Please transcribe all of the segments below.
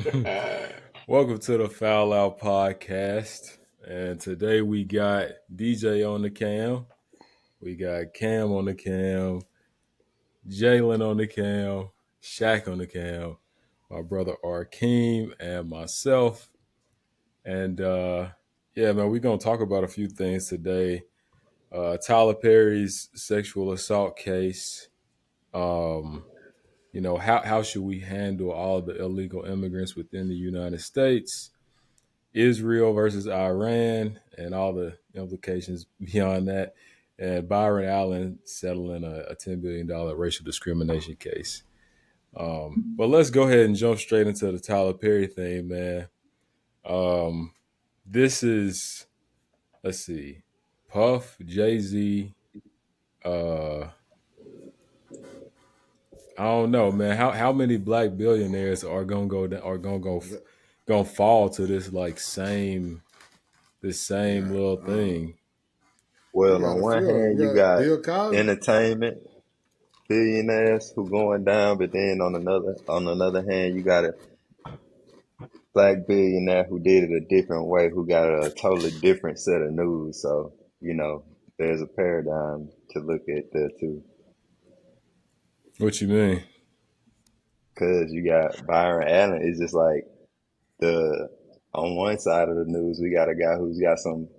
Welcome to the Foul Out Podcast. And today we got DJ on the cam. We got Cam on the cam, Jalen on the cam, Shaq on the cam, my brother Arkeem, and myself. And yeah, man, we're gonna talk about a few things today. Tyler Perry's sexual assault case. Um, how should we handle all the illegal immigrants within the United States? Israel versus Iran and all the implications beyond that, and Byron Allen settling a $10 billion racial discrimination case. But let's go ahead and jump straight into the Tyler Perry thing, man. This is, let's see, Puff, Jay-Z, uh, I don't know, man. How many black billionaires are gonna go gonna fall to this like same Yeah, little thing? you Well, got on a one few. hand, You you got got Bill Cosby. entertainment billionaires who going down, but then on another hand, you got a black billionaire who did it a different way, who got a totally different set of news. So, there's a paradigm to look at there too. What you mean? Cause you got Byron Allen is just like the on one side of the news, we got a guy who's got some,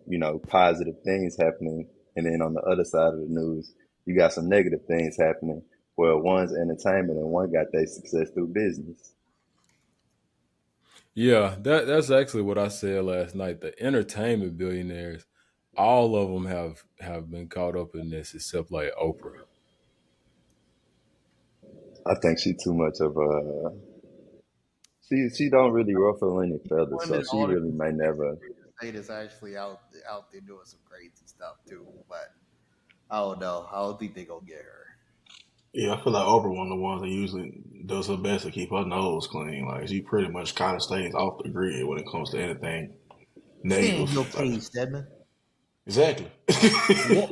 positive things happening, and then on the other side of the news, you got some negative things happening. Well, one's entertainment and one got their success through business. Yeah, that's actually what I said last night. The entertainment billionaires, all of them have been caught up in this, except like Oprah. I think she too much of a she don't really ruffle any feathers, One so of the she only really people may never. in the state is actually out there doing some crazy stuff too. But I don't know. I don't think they gonna get her. Yeah, I feel like Oprah one of the ones that usually does her best to keep her nose clean. Like she pretty much kind of stays off the grid when it comes to anything She ain't no negative. Like Kate Stedman. exactly.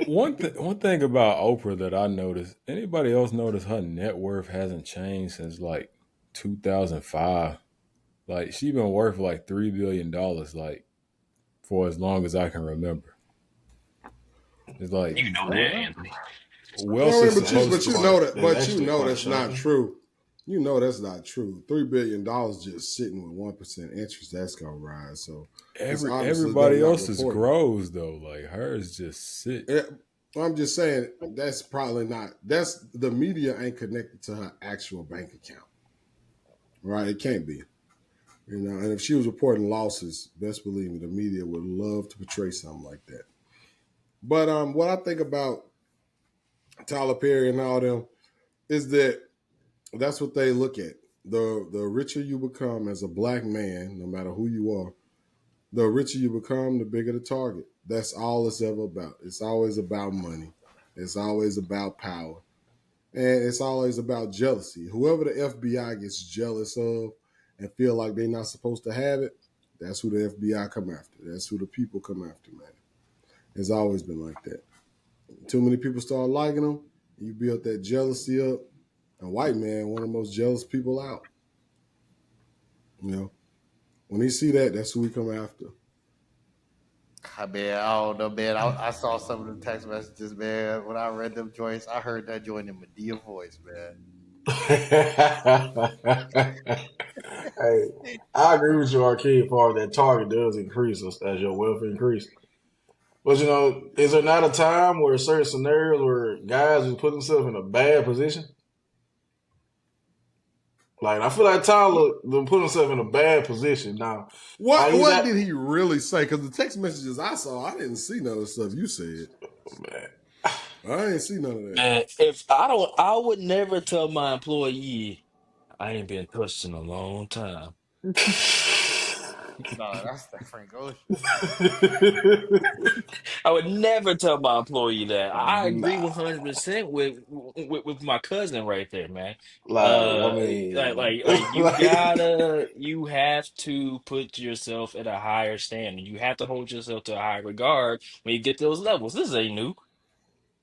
One thing about Oprah that I noticed, anybody else notice her net worth hasn't changed since like 2005? Like she been worth like $3 billion like for as long as I can remember. It's like You know that, Well, Anthony. wealth No, is but That's you, supposed but to. you quite. know that, That's but you actually know quite that's not shocking. true. You know that's not true. $3 billion just sitting with 1% interest. That's gonna rise. So it's obviously them Everybody not else's reporting. grows though. Like hers just sit. Yeah, I'm just saying that's probably not. That's the media ain't connected to her actual bank account, right? It can't be. And if she was reporting losses, best believe me, the media would love to portray something like that. But what I think about Tyler Perry and all them is that that's what they look at. The richer you become as a black man, no matter who you are, the richer you become, the bigger the target. That's all it's ever about. It's always about money. It's always about power. And it's always about jealousy. Whoever the FBI gets jealous of and feel like they're not supposed to have it, that's who the FBI come after. That's who the people come after, man. It's always been like that. Too many people start liking them, you build that jealousy up. A white man, one of the most jealous people out. You know, when he see that, that's who he come after. I mean, I don't know, man. I saw some of the text messages, man. When I read them joints, I heard that joint in Medea voice, man. Hey, I agree with you, Arcade. Part of that target does increase as your wealth increases. But is there not a time where certain scenarios where guys will put themselves in a bad position? Like I feel like Tyler will put himself in a bad position now. What did he really say? Because the text messages I saw, I didn't see none of the stuff you said. Man. I didn't see none of that. Man, if I don't, I would never tell my employee I ain't been touched in a long time. No, that's that Frank Ocean. I would never tell my employee that. I agree Nah, 100% with my cousin right there, man. like I mean, You have to put yourself at a higher standard. You have to hold yourself to a higher regard when you get those levels. This ain't new.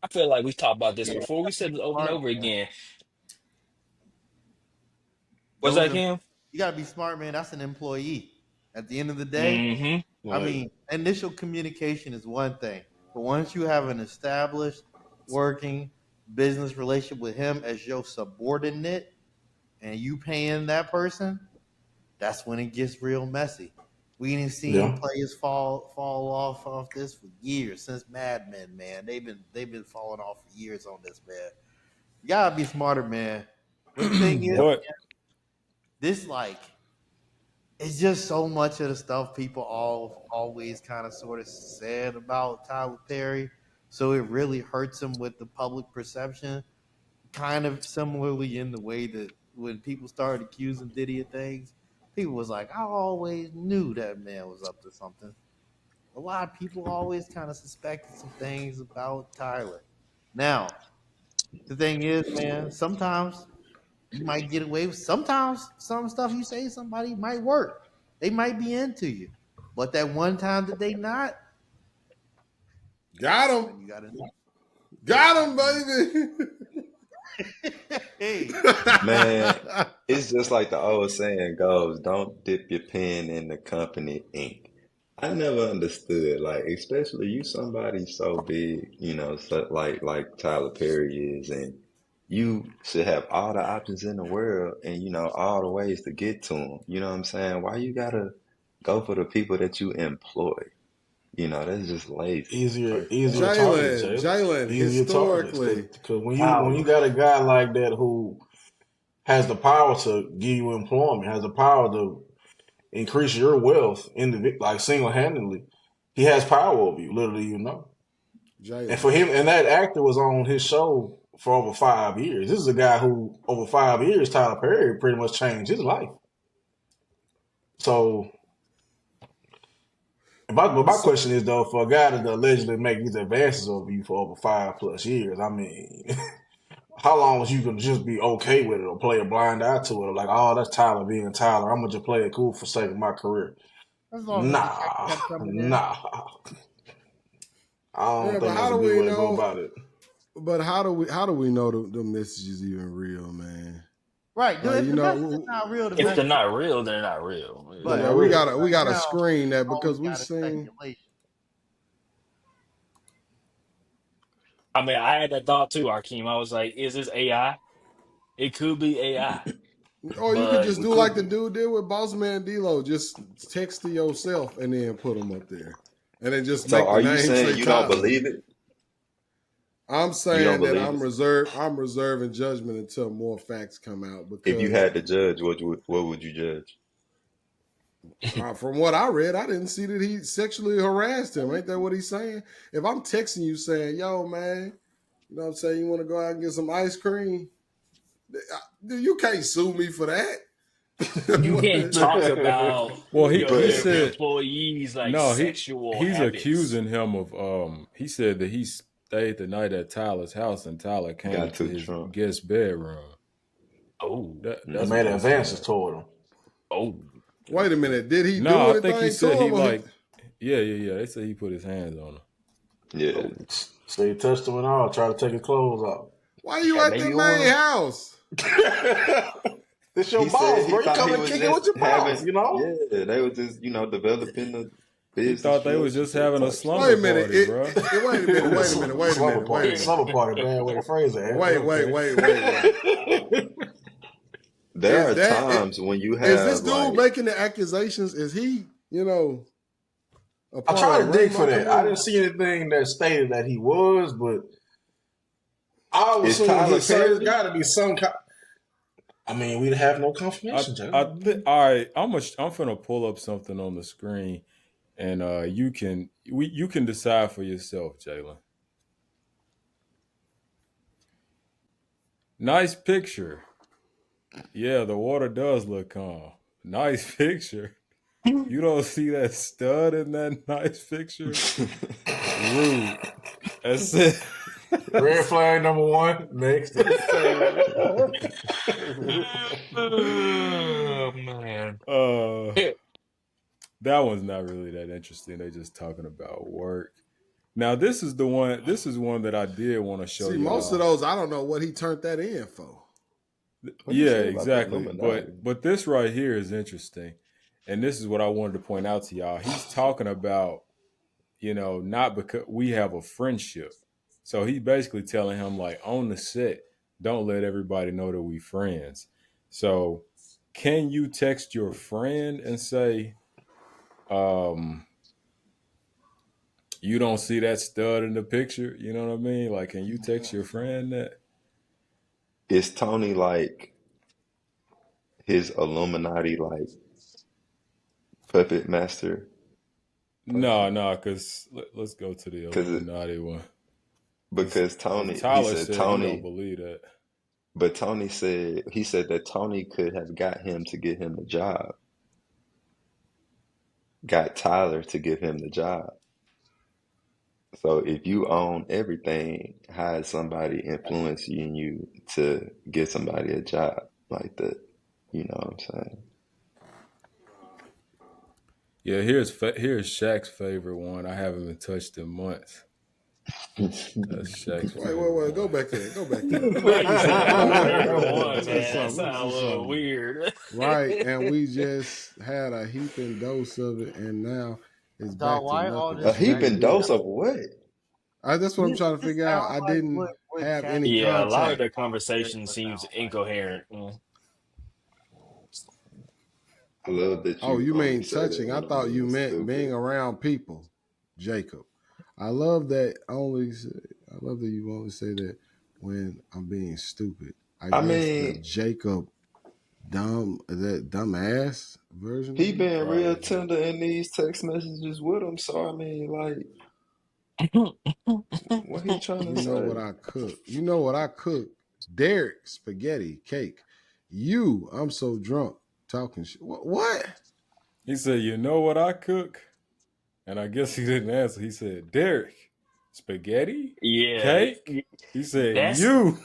I feel like we've talked about this Yeah, before. We said it over and smart, over man. again. What's Those that, are Kim? You gotta be smart, man. That's an employee. At the end of the day, Mm-hmm. I Like, mean, initial communication is one thing, but once you have an established working business relationship with him as your subordinate and you paying that person, that's when it gets real messy. We didn't seen Yeah. players fall off this for years since Mad Men, man. They've been falling off for years on this, man. You gotta be smarter, man. But the thing is, But this like it's just so much of the stuff people always kind of sort of said about Tyler Perry. So it really hurts him with the public perception. Kind of similarly in the way that when people started accusing Diddy of things, people was like, I always knew that man was up to something. A lot of people always kind of suspected some things about Tyler. Now, the thing is, man, sometimes you might get away with sometimes some stuff you say somebody might work. They might be into you. But that one time that they not, Got then him. you gotta Got him, baby. hey. man, it's just like the old saying goes, don't dip your pen in the company ink. I never understood, like, especially you somebody so big, so, like Tyler Perry is, and you should have all the options in the world and, all the ways to get to them. You know what I'm saying? Why you gotta go for the people that you employ? That's just lazy, Easier personally. targets, Jalen, easier targets. historically, Because when you got a guy like that who has the power to give you employment, has the power to increase your wealth like single handedly, he has power over you, literally, And for Jalen, him, and that actor was on his show for over 5 years. This is a guy who, over 5 years, Tyler Perry pretty much changed his life. So, but my question is though, for a guy to allegedly make these advances over you for over 5+ years, I mean, how long was you gonna just be okay with it or play a blind eye to it? Like, oh, that's Tyler being Tyler. I'm gonna just play it cool for sake of my career. As long as the check Nah, kept coming in. nah. I don't yeah, but think how that's a do good we way to go know? about it. But how do we know the message is even real, man? Right. Like, If you the know, message is not real, the If they're message not real, they're not real. but yeah, Not we real. gotta now screen that always because we got a seen. speculation. I mean, I had that thought too, Arkeem. I was like, is this AI? It could be AI, Or you could but just It do like could the be. dude did with Boss Man D'Lo, just text to yourself and then put them up there, and then just So make the are you name saying say you don't Tyler. believe it? I'm You don't saying that believe I'm it? reserved. I'm reserving judgment until more facts come out If you because had to judge, what would you judge? from what I read, I didn't see that he sexually harassed him. Ain't that what he's saying? If I'm texting you saying, "Yo, man, you know what I'm saying? You want to go out and get some ice cream?" You can't sue me for that. you can't talk about well, he your But said employees like no. sexual He's habits. accusing him of He said that he stayed the night at Tyler's house and Tyler came got into too his drunk. guest bedroom. Oh, That's Made what they advances said. toward him. oh, Wait a minute. Did he do No, I think he anything to said he him? Or he, like, yeah. They said he put his hands on him. Yeah. oh. So he touched him and all, tried to take his clothes off. why you Had at the baby main oil. house? This your He boss, said he bro. You thought come he and was kick it just with your boss, having, yeah, they were just, developing the He business thought they was just relationship having a type slumber Wait a stuff. minute. party, bro. Wait a minute. Wait a minute. Wait a minute. Wait a minute. Slumber party, bad way to phrase it. Wait, wait, Okay. wait, wait, wait. There Is are that times when you is this have dude like, making the accusations? Is he, a I part tried of to the dig for rainbow that. I didn't community? see anything that stated that he was, but I was is assuming Tyler there's crazy? got to be some kind. I mean, we'd have no I confirmation, Jay. I think all right. I'm finna pull up something on the screen, and you can decide for yourself, Jalen. Nice picture. Yeah, the water does look calm. Nice picture. You don't see that stud in that nice picture? Rude. That's it. Red flag number one. Next. Oh man. That one's not really that interesting. They're just talking about work. Now this is the one. This is one that I did want to show See, most of y'all. those, I don't know what he turned that in for. What you Yeah, say about the exactly. Illuminati? But this right here is interesting, and this is what I wanted to point out to y'all. He's talking about, not because we have a friendship. So he's basically telling him like on the set, don't let everybody know that we friends. So can you text your friend and say, um, you don't see that stud in the picture? You know what I mean? Like, can you text your friend that? Is Tony like his Illuminati like puppet master No, person? no, because let's go to the Because Illuminati one. Because because Tony, he Tyler said said he don't Tony, believe that. but Tony said he said that Tony could have got him to get him the job, got Tyler to give him the job. So if you own everything, how is somebody influencing you to get somebody a job like that? You know what I'm Yeah, here's Shaq's favorite one. I haven't been touched in months. saying? That's Shaq's favorite Wait. Go one. back to that. Go back to that. Why you say that's your favorite Let me one, tell you man? That something. Let me sounds tell a you little something. weird. Right, and we just had a heaping dose of it, and now it's Dog, back to why all nothing. A this It's really heaping background? weird. dose of what? That's what I'm trying to This figure out. sounds I like didn't what have Chat any Yeah, a lot of contact. the GPT conversation would seems sound like. incoherent. Mm. I love that Oh, you you only mean say that touching? I when I'm thought you being meant being stupid. around people, Jacob. I love that I love that you only say that when I'm being stupid. I I guess the mean, Jacob that dumbass version of he you. been real Probably just tender in these text messages with him. So I mean, like, what he trying to You know what say? I cook. You know what I cook. Derek spaghetti cake. I'm so drunk talking shit. What? he said, you know what I cook? And I guess he didn't answer. He said, Derek, spaghetti? Yeah, Cake? He said, that's you.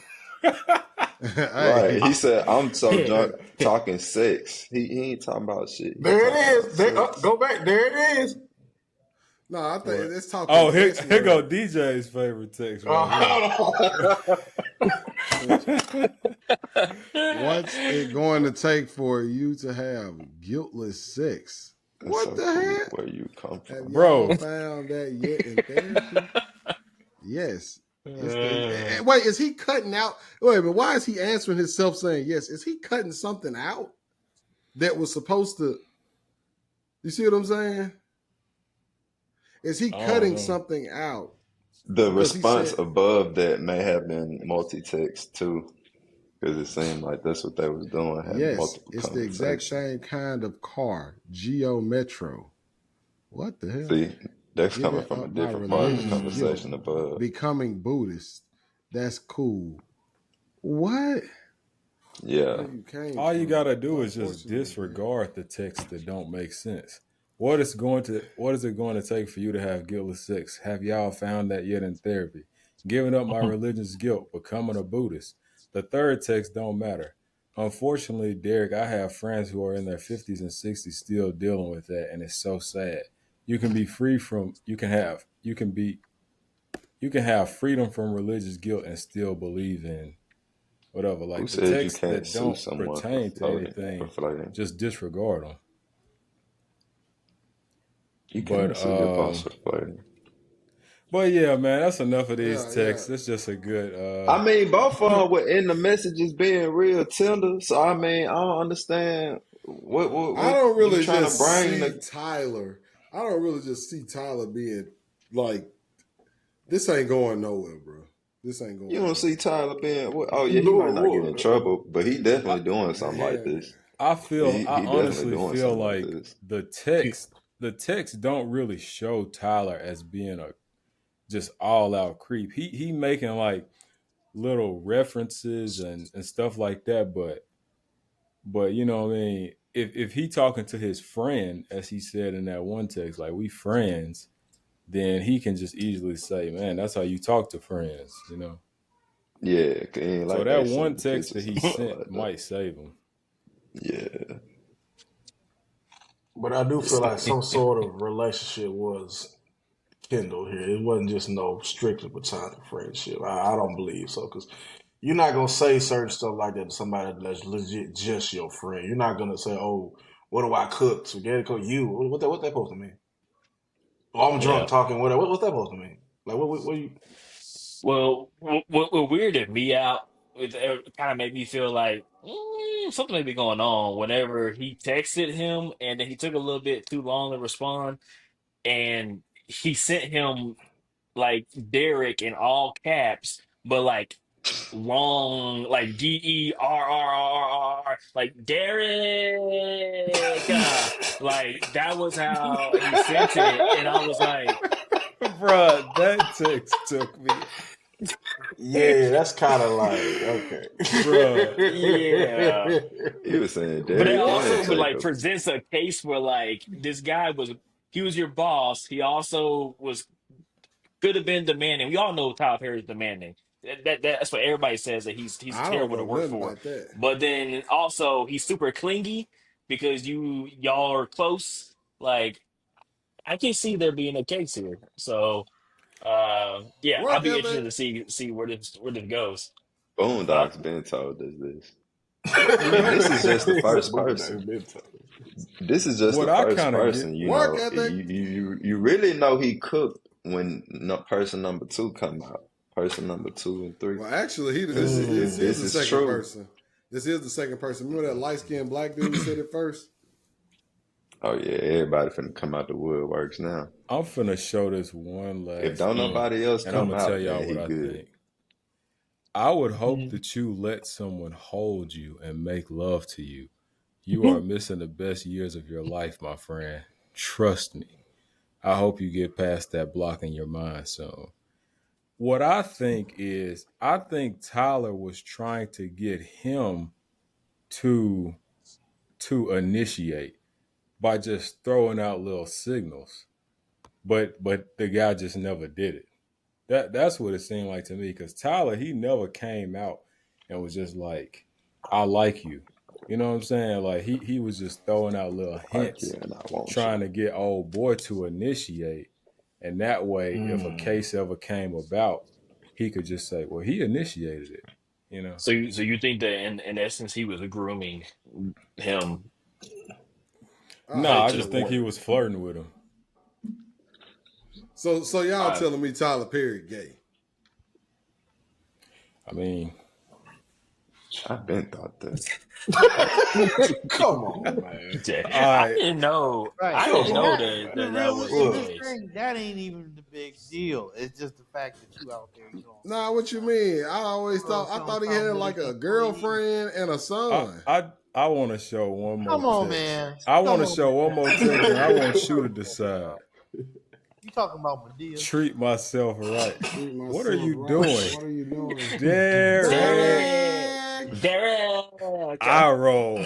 Right. Hey, He said, I'm so drunk yeah. talking sex. He ain't talking about shit. He There talking it about is. There, sex. go back. There it is. no, I think What? it's talking Oh, here, sex here go word. DJ's favorite text right here. Oh, What's it going to take for you to have guiltless sex? It's What so the cool heck? where you come Have from. y'all Bro, found that yet in therapy? Yes. It's Uh, wait, is he cutting out? Wait a minute, why is he answering himself saying yes? Is he cutting something out that was supposed to? You see what I'm saying? Is he I don't cutting know. something out? The Because he response said, above that may have been multi-text too, because it seemed like that's what they was doing, having yes, multiple it's the exact conversations. same kind of car, Geo Metro. What the hell? See, that's coming Giving from a up my different part of the religious guilt, conversation above. becoming Buddhist. That's cool. What? Where Yeah. you came All you from? gotta do is just Unfortunately, man. disregard the texts that don't make sense. What is it going to take for you to have guiltless sex? Have y'all found that yet in therapy? Giving up my religious guilt, becoming a Buddhist. The third text don't matter. Unfortunately, Derek, I have friends who are in their 50s and 60s still dealing with that, and it's so sad. You can be free from you can have freedom from religious guilt and still believe in whatever. Who Like the said you texts can't that sue don't someone for pertain to floating, for anything, flirting? just disregard them. You But can't sue your boss for flirting. but yeah, man, that's enough of these Yeah. texts. It's just a good I mean, both of them were in the messages being real tender. So I mean, I don't understand I what don't you really trying to just bring. see Tyler. I don't really just see Tyler being like, this ain't going nowhere, bro. This ain't You going don't see nowhere. Tyler being. Oh yeah, he might Lord, not get in Lord. trouble, but he I, definitely doing something like Man, this. I He definitely honestly doing feel something like like this. the text don't really show Tyler as being a just all out creep. He making like little references and stuff like that, but you know what I mean, if he talking to his friend, as he said in that one text, like we friends, then he can just easily say, man, that's how you talk to friends, you know. Yeah, 'cause it ain't So like they that one sending text that pictures he and stuff sent like that. might save him. Yeah, But I do feel like some sort of relationship was kindled here. It wasn't just no strictly platonic friendship. I don't believe so because you're not gonna say certain stuff like that to somebody that's legit just your friend. You're not gonna say, "Oh, what do I cook? Spaghetti cook you? What that supposed to mean? Oh, I'm drunk Yeah. talking. What's that supposed to mean? Like what you? Well, what weirded me out, it kind of made me feel like something may be going on whenever he texted him and then he took a little bit too long to respond and he sent him like Derek in all caps, but like long, like DERRR, like Derek. Like that was how he sent it, and I was like, Bruh, that text took me. Yeah, that's kind of like okay, Bruh. yeah. He was saying, But it Derek, go also ahead, would like Jacob. presents a case where like this guy was he was your boss. He also was could have been demanding. We all know Tyler Perry's demanding. That's what everybody says that he's I don't terrible to know work nothing for. about that. But then also he's super clingy because y'all are close. Like I can see there being a case here. So yeah, I'll Work be interested ethic. to see where this goes. Huh? Boondocks been told us this. You And know, this is just the first Boondocks person. been told. This is just What the I first kind of get, person, you work know. ethic. You really know he cooked when person number two come out. Person number 2 and 3. Well, actually, this This is this the is second true. person. This is the second person. Remember that light skinned black dude who said it first? Oh yeah, everybody finna come out the woodworks now. I'm finna show this one If last don't thing, nobody else and I'm come gonna tell out, y'all man, what he I good. think. I would hope Mm. that you let someone hold you and make love to you. You are missing the best years of your life, my friend. Trust me. I hope you get past that block in your mind soon. What I think is, I think Tyler was trying to get him to initiate by just throwing out little signals, but the guy just never did it. That's what it seemed like to me. Because Tyler, he never came out and was just like, "I like you." You know what I'm saying? Like he was just throwing out little Like you hints, and I want trying you. to get old boy to initiate. And that way, if a case ever came about, he could just say, "Well, he initiated it." You know? So you think that in essence he was grooming him I No, hope I to the just so. think point? he was flirting with him. So y'all Uh, telling me Tyler Perry gay? I mean, I've been thought that. Come on, man. yeah. all I right. didn't know. Right. I Come didn't And know on, that that man. that, you that really was the in Look, this case. thing, that ain't even the big deal. It's just the fact that you out there, you know. Nah, what you mean? I thought he had like a girlfriend and a I son. I want to show one more Come on, text. man. I Come want to on, show one man. more text, and I want Shooter to decide. You talking about Medea? Treat myself right. Treat myself What are you right. doing? What are you doing? Derek. Derek. I roll.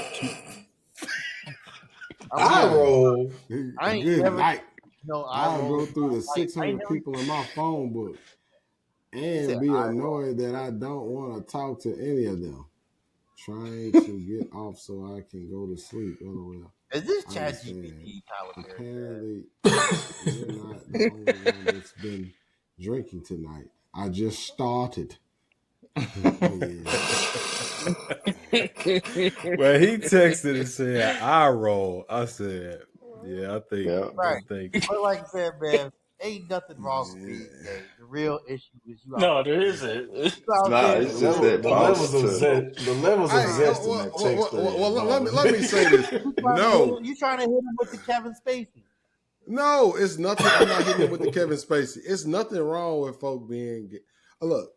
I roll. I ain't Good never- night. No, I'll go through the I 600 never- people in my phone book and said, be I annoyed that I don't want to talk to any of them. Trying to get off so I can go to sleep. LOL. Is this I ChatGPT, Tyler Perry? Apparently, you're not the only one that's been drinking tonight. I just started. Oh, yeah. Well, he texted and said, "I roll." I said, "Yeah, I think." Yeah. Right. I think. But like I said, man, ain't nothing wrong with Yeah. being gay. The real issue is you out No, there. there isn't. You out Nah, there. it's just that The levels of boss to the levels of Hey, zest in that text. let me say this. No, You trying to hit him with the Kevin Spacey? no, it's nothing. I'm not hitting it with the Kevin Spacey. It's nothing wrong with folk being gay. Look,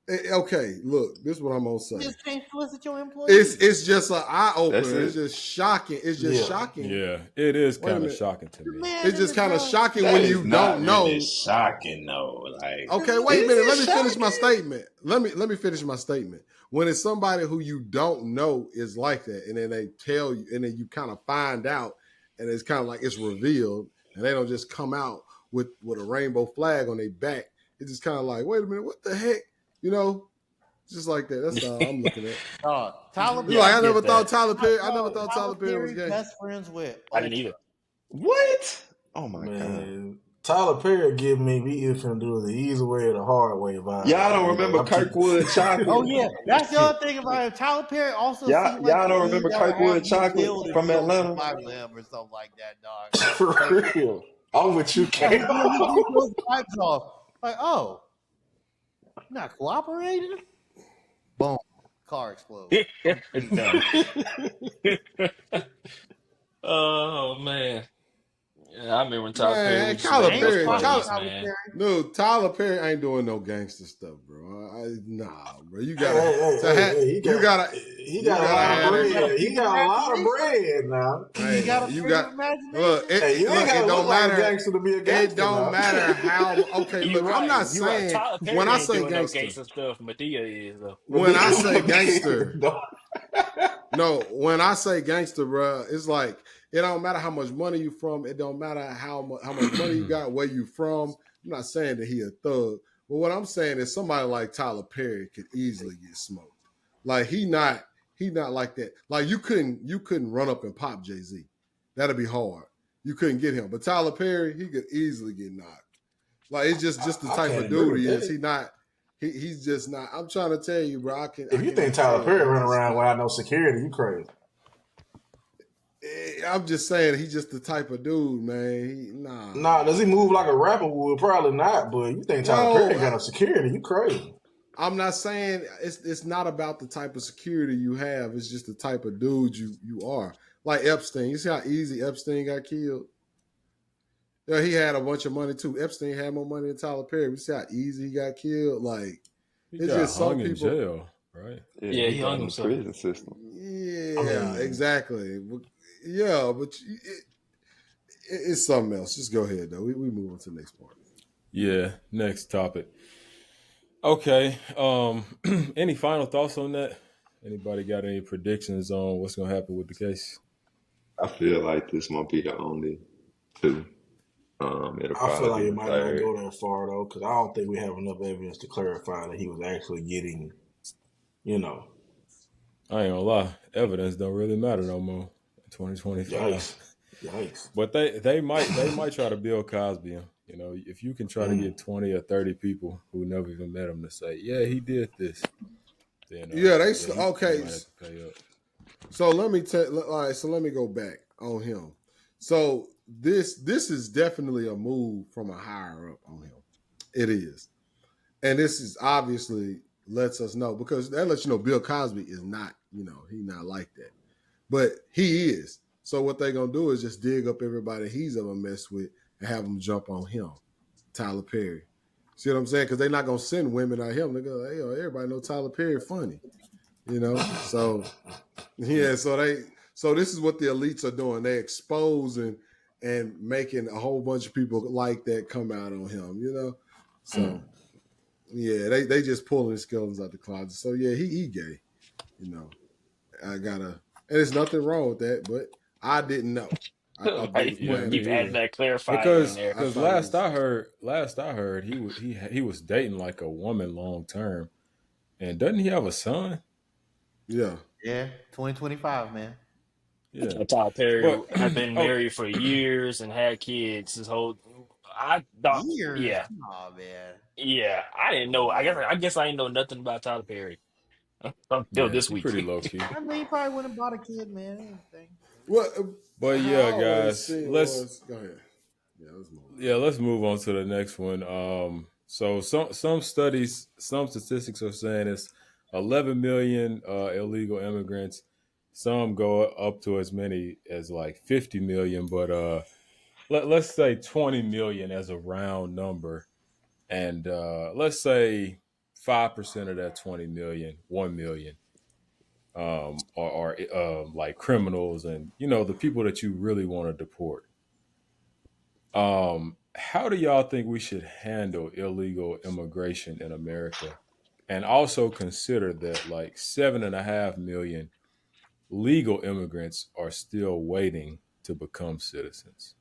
okay, look, this is what I'm gonna say. Just can't solicit your employees. It's just an eye That's opener. it. It's just shocking. It's just Yeah. shocking. Yeah, it is Wait a kind of minute. shocking to The me. man It's in just the kind of drug- shocking That when is you not don't know. really shocking though. Like, Okay, wait a Is minute. it Let me finish my shocking? statement. Let me finish my statement. When it's somebody who you don't know is like that, and then they tell you, and then you kind of find out, and it's kind of like it's revealed, and they don't just come out with a rainbow flag on their back. It's just kind of like, wait a minute, what the heck? You know, just like that. That's all I'm looking at. Tyler It's Perry. like I get never that. thought Tyler Perry. I never thought Tyler Perry was Perry gay. best friends with. I didn't either. what? Oh my god. Man, Tyler Perry give me we either finna do it the easy way or the hard way vibe. Y'all don't Like, remember I'm keeping. Kirkwood Chocolate? Oh yeah, that's the other thing about him. Tyler Perry also seemed like Y'all the don't dude remember that would have Kirkwood you Chocolate killed if from you don't Atlanta? comply with him or something like that, dog. For real. I'm with you, Yeah, he Cam. get those vibes off. Like, oh, you're not cooperating? Boom, car explodes. Done. Oh man. Yeah, I remember when Tyler Perry Man, was just Tyler laying those Perry, plays, man. no, Tyler Perry ain't doing no gangster stuff, bro. Nah, bro. You Hey, gotta, he you gotta, he you got a gotta lot of have You got a bread. He big got a lot of imagination. bread now. Hey, You got a you big got imagination. look. Hey, you ain't Look, gotta it look don't like a matter. gangster to be a gangster. It don't now. matter how. Okay, You're look, right. I'm not You're right. saying Tyler Perry when I ain't say doing no gangster. gangster stuff. Medea is though. When I say Okay, gangster, no. no, when I say gangster, bro, it's like it don't matter how much money you from. It don't matter how much money you got, where you from. I'm not saying that he a thug, but what I'm saying is somebody like Tyler Perry could easily get smoked. Like he not like that. Like you couldn't run up and pop Jay-Z. That'd be hard. You couldn't get him, but Tyler Perry, he could easily get knocked. Like it's just the I type can't of agree dude with he is. that. He's just not. I'm trying to tell you, bro. If you think Tyler Perry run around without no security, you crazy. I'm just saying he's just the type of dude, man. Nah, does he move like a rapper would? Probably not. But you think Tyler Perry ain't got no security? You crazy. I'm not saying it's not about the type of security you have. It's just the type of dude you are. Like Epstein. You see how easy Epstein got killed? Yeah, he had a bunch of money too. Epstein had more money than Tyler Perry. You see how easy he got killed? Like He it's got just some hung in people. jail, right? Yeah, he got hung in the himself. prison system. Yeah, exactly. Yeah, but it's something else. Just go ahead though. We move on to the next part. Yeah, next topic. Okay. Any final thoughts on that? Anybody got any predictions on what's gonna happen with the case? I feel like this won't be the only two. It'll I feel probably like be it the might not third. go that far though, because I don't think we have enough evidence to clarify that he was actually getting, you know. I ain't gonna lie, evidence don't really matter no more in 2025. Yikes. But they might try to Bill Cosby him. You know, if you can try to get 20 or 30 people who never even met him to say, yeah, he did this. Then Okay. he might have to pay up. So let me all right. So let me go back on him. So this is definitely a move from a higher up on him. It is, and this is obviously lets us know because that lets you know Bill Cosby is not. He's not like that, but he is. So what they're gonna do is just dig up everybody he's ever messed with and have them jump on him, Tyler Perry. See what I'm saying? Because they're not gonna send women at him. They go, hey, everybody know Tyler Perry funny. So yeah, so this is what the elites are doing. They exposing and making a whole bunch of people like that come out on him, So yeah, they just pulling the skeletons out the closet. So yeah, he gay. And there's nothing wrong with that, but I didn't know. I thought they was playing Keep it. adding that clarifying Because in there. because last I heard he was dating like a woman long term, and doesn't he have a son? Yeah. Yeah, 2025, man. Yeah. Tyler Perry But had been married for years and had kids. His whole, I thought, Years. yeah, Oh man. yeah. I didn't know. I guess I didn't know nothing about Tyler Perry until this he week. pretty low key. I mean, he probably went and bought a kid, man. Anything. What? But yeah, guys, go ahead. Let's move on to the next one. So some studies, some statistics are saying it's 11 million illegal immigrants. Some go up to as many as like 50 million, but let's say 20 million as a round number, and let's say 5% of that 20 million, 1 million, are like criminals and the people that you really want to deport. How do y'all think we should handle illegal immigration in America? And also consider that like 7.5 million legal immigrants are still waiting to become citizens.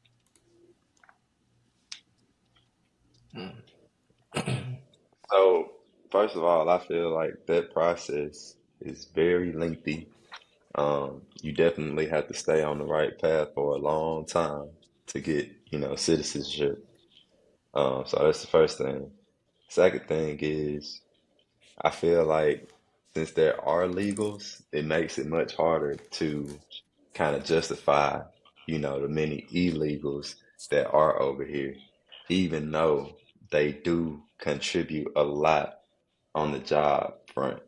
So, first of all, I feel like that process is very lengthy. You definitely have to stay on the right path for a long time to get, citizenship. So that's the first thing. Second thing is, I feel like since there are legals, it makes it much harder to kind of justify, the many illegals that are over here, even though they do contribute a lot on the job front.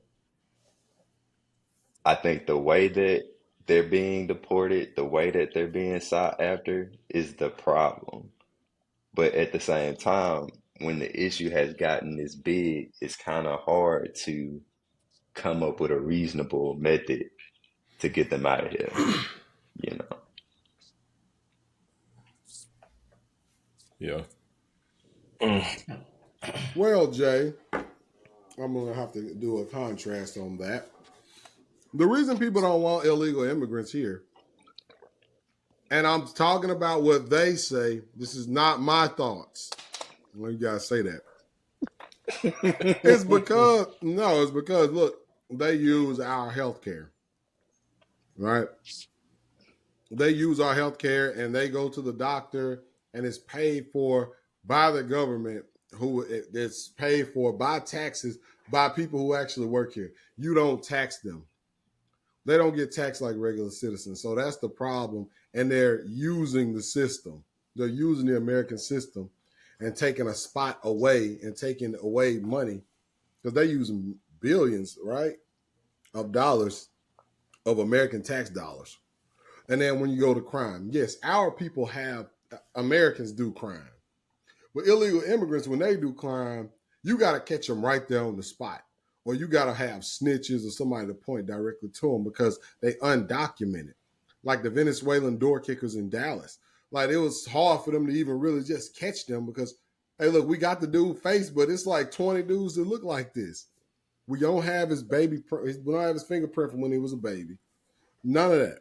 I think the way that they're being deported, the way that they're being sought after is the problem. But at the same time, when the issue has gotten this big, it's kind of hard to come up with a reasonable method to get them out of here, you know. Yeah. Well, Jay, I'm going to have to do a contrast on that. The reason people don't want illegal immigrants here, and I'm talking about what they say, this is not my thoughts. Well, you guys say that. It's because, look, they use our health care, right? They use our health care and they go to the doctor and it's paid for by the government, it's paid for by taxes by people who actually work here. You don't tax them. They don't get taxed like regular citizens. So that's the problem. And they're using the system. They're using the American system and taking a spot away and taking away money because they're using billions, right, of dollars of American tax dollars. And then when you go to crime, yes, Americans do crime. But illegal immigrants, when they do crime, you got to catch them right there on the spot. Or you got to have snitches or somebody to point directly to them because they undocumented. Like the Venezuelan door kickers in Dallas. Like it was hard for them to even really just catch them because, hey, look, we got the dude face, but it's like 20 dudes that look like this. We don't have his we don't have his fingerprint from when he was a baby. None of that.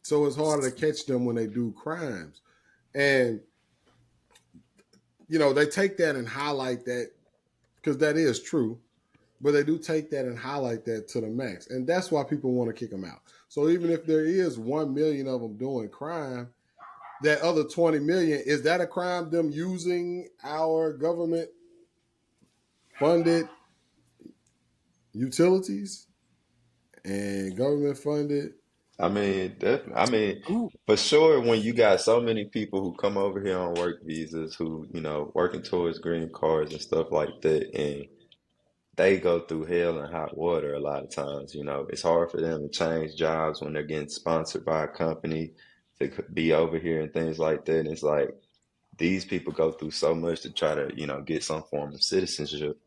So it's harder to catch them when they do crimes. And, they take that and highlight that because that is true. But they do take that and highlight that to the max. And that's why people want to kick them out. So even if there is 1 million of them doing crime, that other 20 million, is that a crime, them using our government funded utilities and government funded? I mean, for sure, when you got so many people who come over here on work visas, who, working towards green cards and stuff like that, and they go through hell and hot water a lot of times. It's hard for them to change jobs when they're getting sponsored by a company to be over here and things like that. And it's like these people go through so much to try to, get some form of citizenship.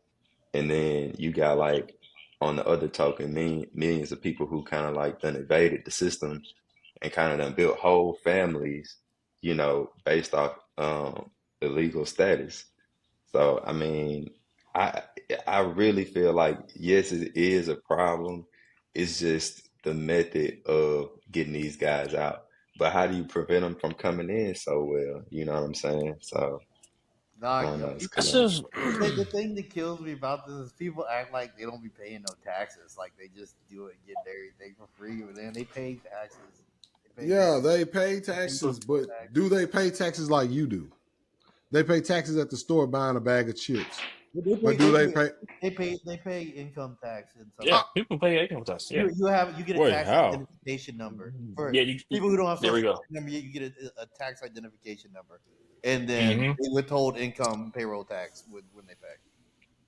And then you got like on the other token, millions of people who kind of like done evaded the system and kind of done built whole families, based off illegal status. So, I mean, I I really feel like yes, it is a problem. It's just the method of getting these guys out. But how do you prevent them from coming in so well? You know what I'm saying? So I Nah, don't know. It's That's kind of just the thing that kills me about this is people act like they don't be paying no taxes, like they just do it and get everything for free, but then they pay taxes. Yeah, they pay taxes, but do they pay taxes like you do? They pay taxes at the store buying a bag of chips. But do they pay? They pay income tax and stuff. yeah. People pay income tax. Yeah. You get a Wait, tax how? identification number for Yeah. people who don't have There we social go. security number. You get a tax identification number, and then they withhold income payroll tax when they pay.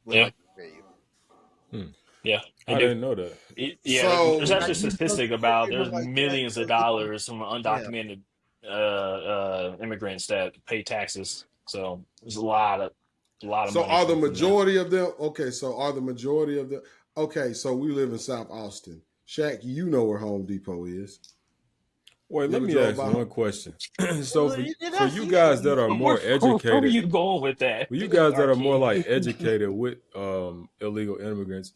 When Yeah. like they pay you. Yeah. They I do. didn't know that. Yeah. So There's actually a Like, you statistic Social about Security there's number like that, millions of so people- dollars from yeah. undocumented immigrants that pay taxes. So there's a lot of So money. are the from that. majority of them okay? So are the majority of them okay? So we live in South Austin. Shaq, you know where Home Depot is. Wait, You let ever me drove ask by? one question. So Well, for you guys that are more Where are educated, you going with that? for you guys that are more Archie? like educated with illegal immigrants,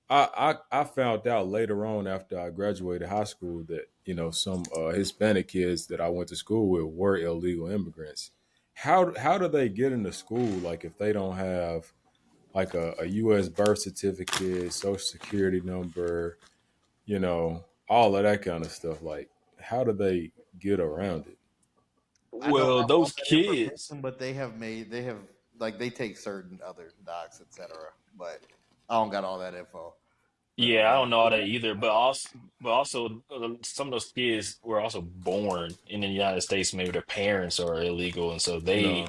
I found out later on after I graduated high school that some Hispanic kids that I went to school with were illegal immigrants. How do they get into school like if they don't have like a U.S. birth certificate, social security number, all of that kind of stuff? Like how do they get around it? I don't Well, have all those that kids. information, but they have like they take certain other docs, etc. But I don't got all that info. Yeah, I don't know all that either. But also, some of those kids were also born in the United States. Maybe their parents are illegal, and so No, they,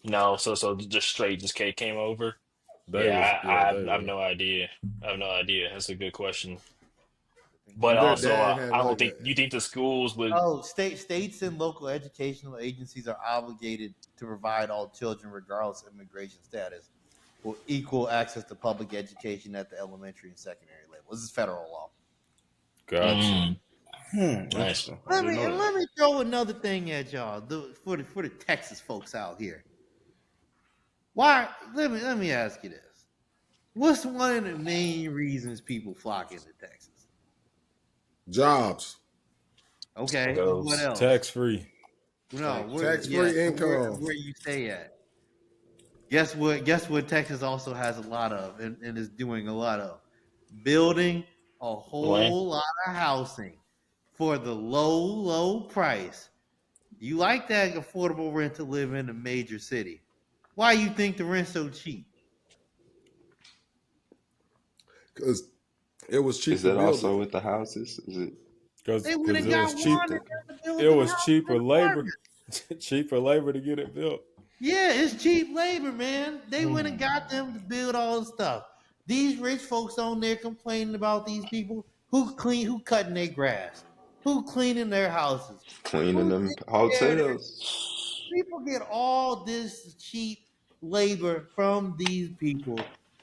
so just straight just came over. they Yeah, was yeah I they have were. no idea. I have no idea. That's a good question. But Their also, dad had I don't like think you think the schools would. Oh, states and local educational agencies are obligated to provide all children, regardless of immigration status, with equal access to public education at the elementary and secondary level. This is federal law. Gotcha. Mm, nice. Interesting. I Let didn't me know and that. let me throw another thing at y'all for the Texas folks out here. Why? Let me ask you this: what's one of the main reasons people flock into Texas? jobs, Okay, what Goes. else? Tax free. No, tax-free income. where you stay at. Guess what? Guess what? Texas also has a lot of and is doing a lot of building a Wayne. whole lot of housing for the low price. You like that affordable rent to live in a major city? Why you think the rent's so cheap? Because it was cheap Is to that build it. also with the houses? Is it? Because They went and it was got cheap. one and they're It building was houses cheaper and labor, apartments. cheaper labor to get it built. Yeah, it's cheap labor, man. They went and Hmm. got them to build all the stuff. These rich folks on there complaining about these people who cutting their grass, who cleaning their houses, Cleaning who them taking care of their hotels. people get all this cheap labor from these people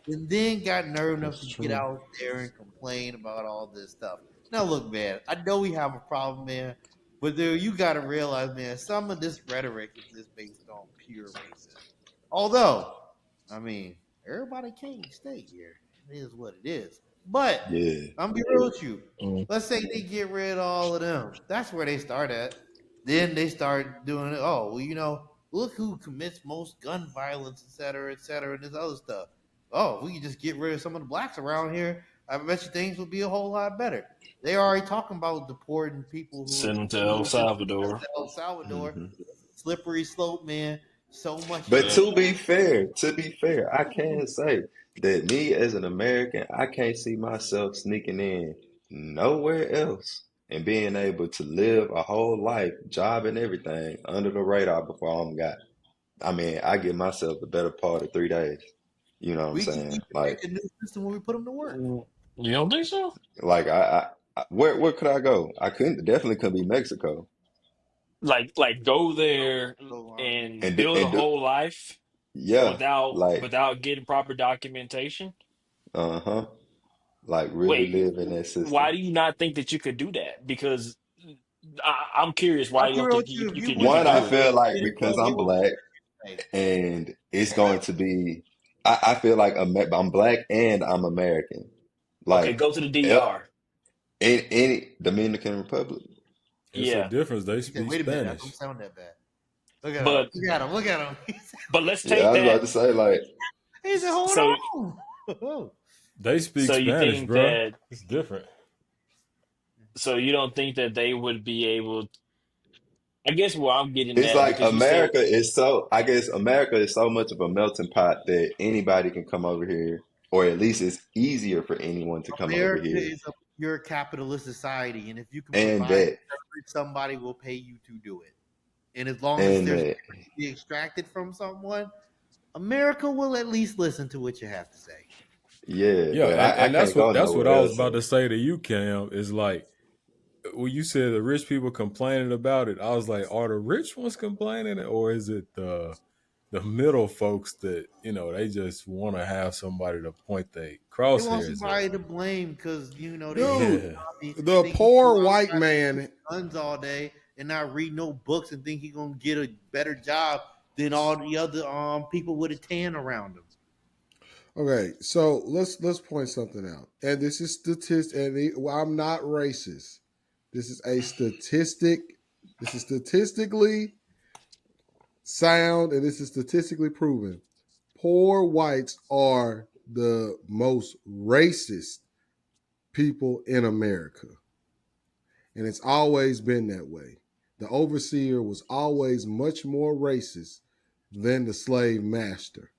and then got nerve enough That's to get true. out there and complain about all this stuff. Now, look, man, I know we have a problem, man, but dude, you got to realize, man, some of this rhetoric is just based on pure racism. Although, I mean, everybody can't stay here. It is what it is. But Yeah. I'm be real with you. Mm. Let's say they get rid of all of them. That's where they start at. Then they start doing it. Oh, well, look who commits most gun violence, et cetera, and this other stuff. Oh, we can just get rid of some of the blacks around here. I bet you things would be a whole lot better. They already talking about deporting people Send them to who El Salvador. El Salvador. Hmm. Slippery slope, man. So much But Yeah. to be fair, I can say that me as an American, I can't see myself sneaking in nowhere else and being able to live a whole life, job and everything under the radar before I'm got. I mean, I give myself the better part of 3 days. You know what I'm we can saying? even make a new system when we put them to work. Mm, you don't think so? Like where could I go? I couldn't definitely couldn't be Mexico Like go there So, and do, build a and do whole life yeah, without like without getting proper documentation. uh-huh, like really Wait, live in that why system. do you not think that you could do that? Because I'm curious why I'll you be don't real think with you. If you you can you went could One, and I do got it. feel like it, because bro, they I'm would black say, and it's going to be, I feel like I'm black and I'm American. Okay, Like go to the eh, DR. in any Dominican Republic. It's a Yeah, difference. They he said, speak wait a minute, that Spanish. don't sound that bad. Look at him. but Look at him. Look at him. but let's Yeah, take I was about that. to say like He said, hold So on. They speak so you Spanish, think bro. that It's different. so you don't think that they would be able? I guess where I'm getting it's at like because you said America is so, I guess America is so much of a melting pot that anybody can come over here, or at least it's easier for anyone to come over America here. is a pure capitalist society, and if you can And provide that, service, somebody will pay you to do it. And as long as and there's that, be extracted from someone, America will at least listen to what you have to say. yeah, Yeah, but and, I and can't go that's what I nowhere was else. about to So say to you, Cam. Is like when you said the rich people complaining about it. I was like, are the rich ones complaining, or is it the middle folks that they just want to have somebody to point their They want crosshairs somebody at? to blame because they see Dude, Yeah, Tommy the think he poor go white outside man. guns all day and not read no books and think he gonna get a better job than all the other people with a tan around him. Okay, so let's point something out. And this is I'm not racist. This is a statistic. This is statistically sound, and this is statistically proven. Poor whites are the most racist people in America. And it's always been that way. The overseer was always much more racist than the slave master.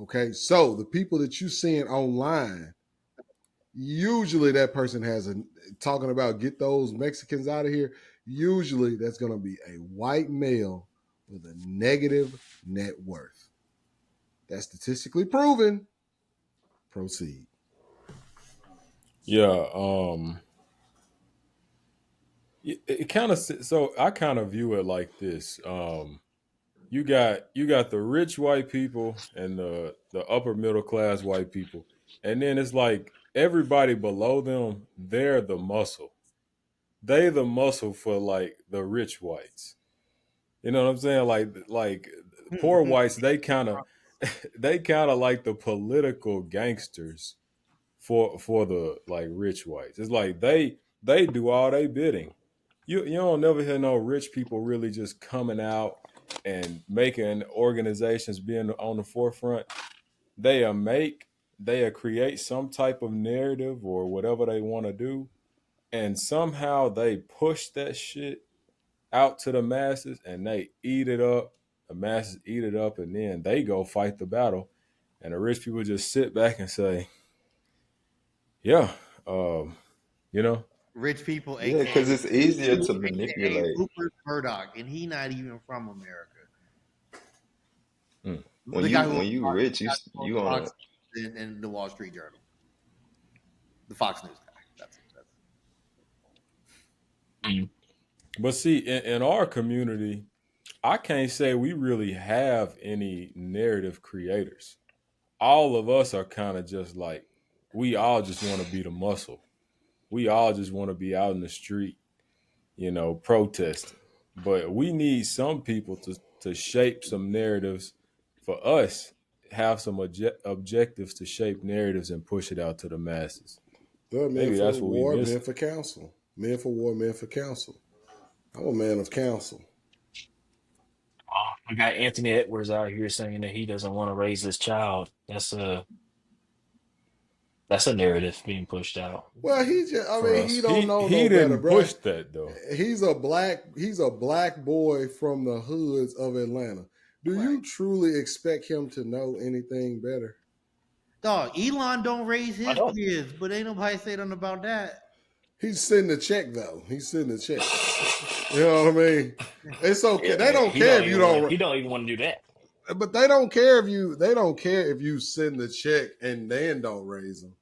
Okay, so the people that you seeing online, usually that person has talking about get those Mexicans out of here. Usually that's going to be a white male with a negative net worth. That's statistically proven. Proceed. Yeah, it kind of, so I kind of view it like this. You got the rich white people and the upper middle class white people, and then it's like everybody below them, they're the muscle. They the muscle for like the rich whites. You know what I'm saying? Like poor whites, they kind of they kind of like the political gangsters for the like rich whites. It's like they do all they bidding. You don't never hear no rich people really just coming out and making organizations being on the forefront. They create some type of narrative or whatever they want to do, and somehow they push that shit out to the masses and they eat it up. The masses eat it up and then they go fight the battle. And the rich people just sit back and say, yeah, you know, Rich people, Yeah, aka because it's easier to aka manipulate. Rupert Murdoch, and he not even from America. mm. When The guy who when you rich, you on a Fox and the Wall Street Journal, the Fox News guy. That's Mm. But see, in our community, I can't say we really have any narrative creators. All of us are kind of just like, we all just want to be the muscle. We all just want to be out in the street, protesting. But we need some people to shape some narratives for us, have some objectives to shape narratives and push it out to the masses. The men Maybe for that's what we war, miss. men for counsel. Men for war, men for counsel. I'm a man of counsel. Oh, we got Anthony Edwards out here saying that he doesn't want to raise his child. That's a narrative being pushed out Well, for he us. don't know He no better, didn't bro. push that though. He's a black boy from the hoods of Atlanta. Do right. you truly expect him to know anything better? Dog, Elon don't raise I his don't. kids, but ain't nobody say nothing about that. He's sending a check though. He's sending a check. You know what I mean? It's okay. They don't He care don't if you even want. don't, He don't even want to do that. but they don't care if you. They don't care if you send the check and then don't raise them.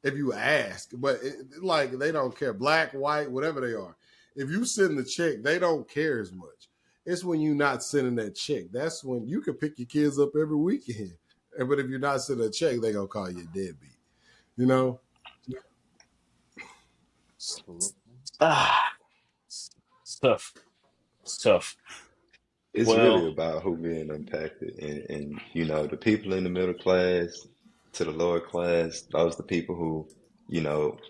If you ask, but like they don't care, black, white, whatever they are. If you send the check, they don't care as much. It's when you're not sending that check. That's when you can pick your kids up every weekend. But if you're not sending a check, they gonna call you a deadbeat. You know? Ah, it's tough. It's tough. it's really Well, about who being impacted, and the people in the middle class to the lower class, those are the people who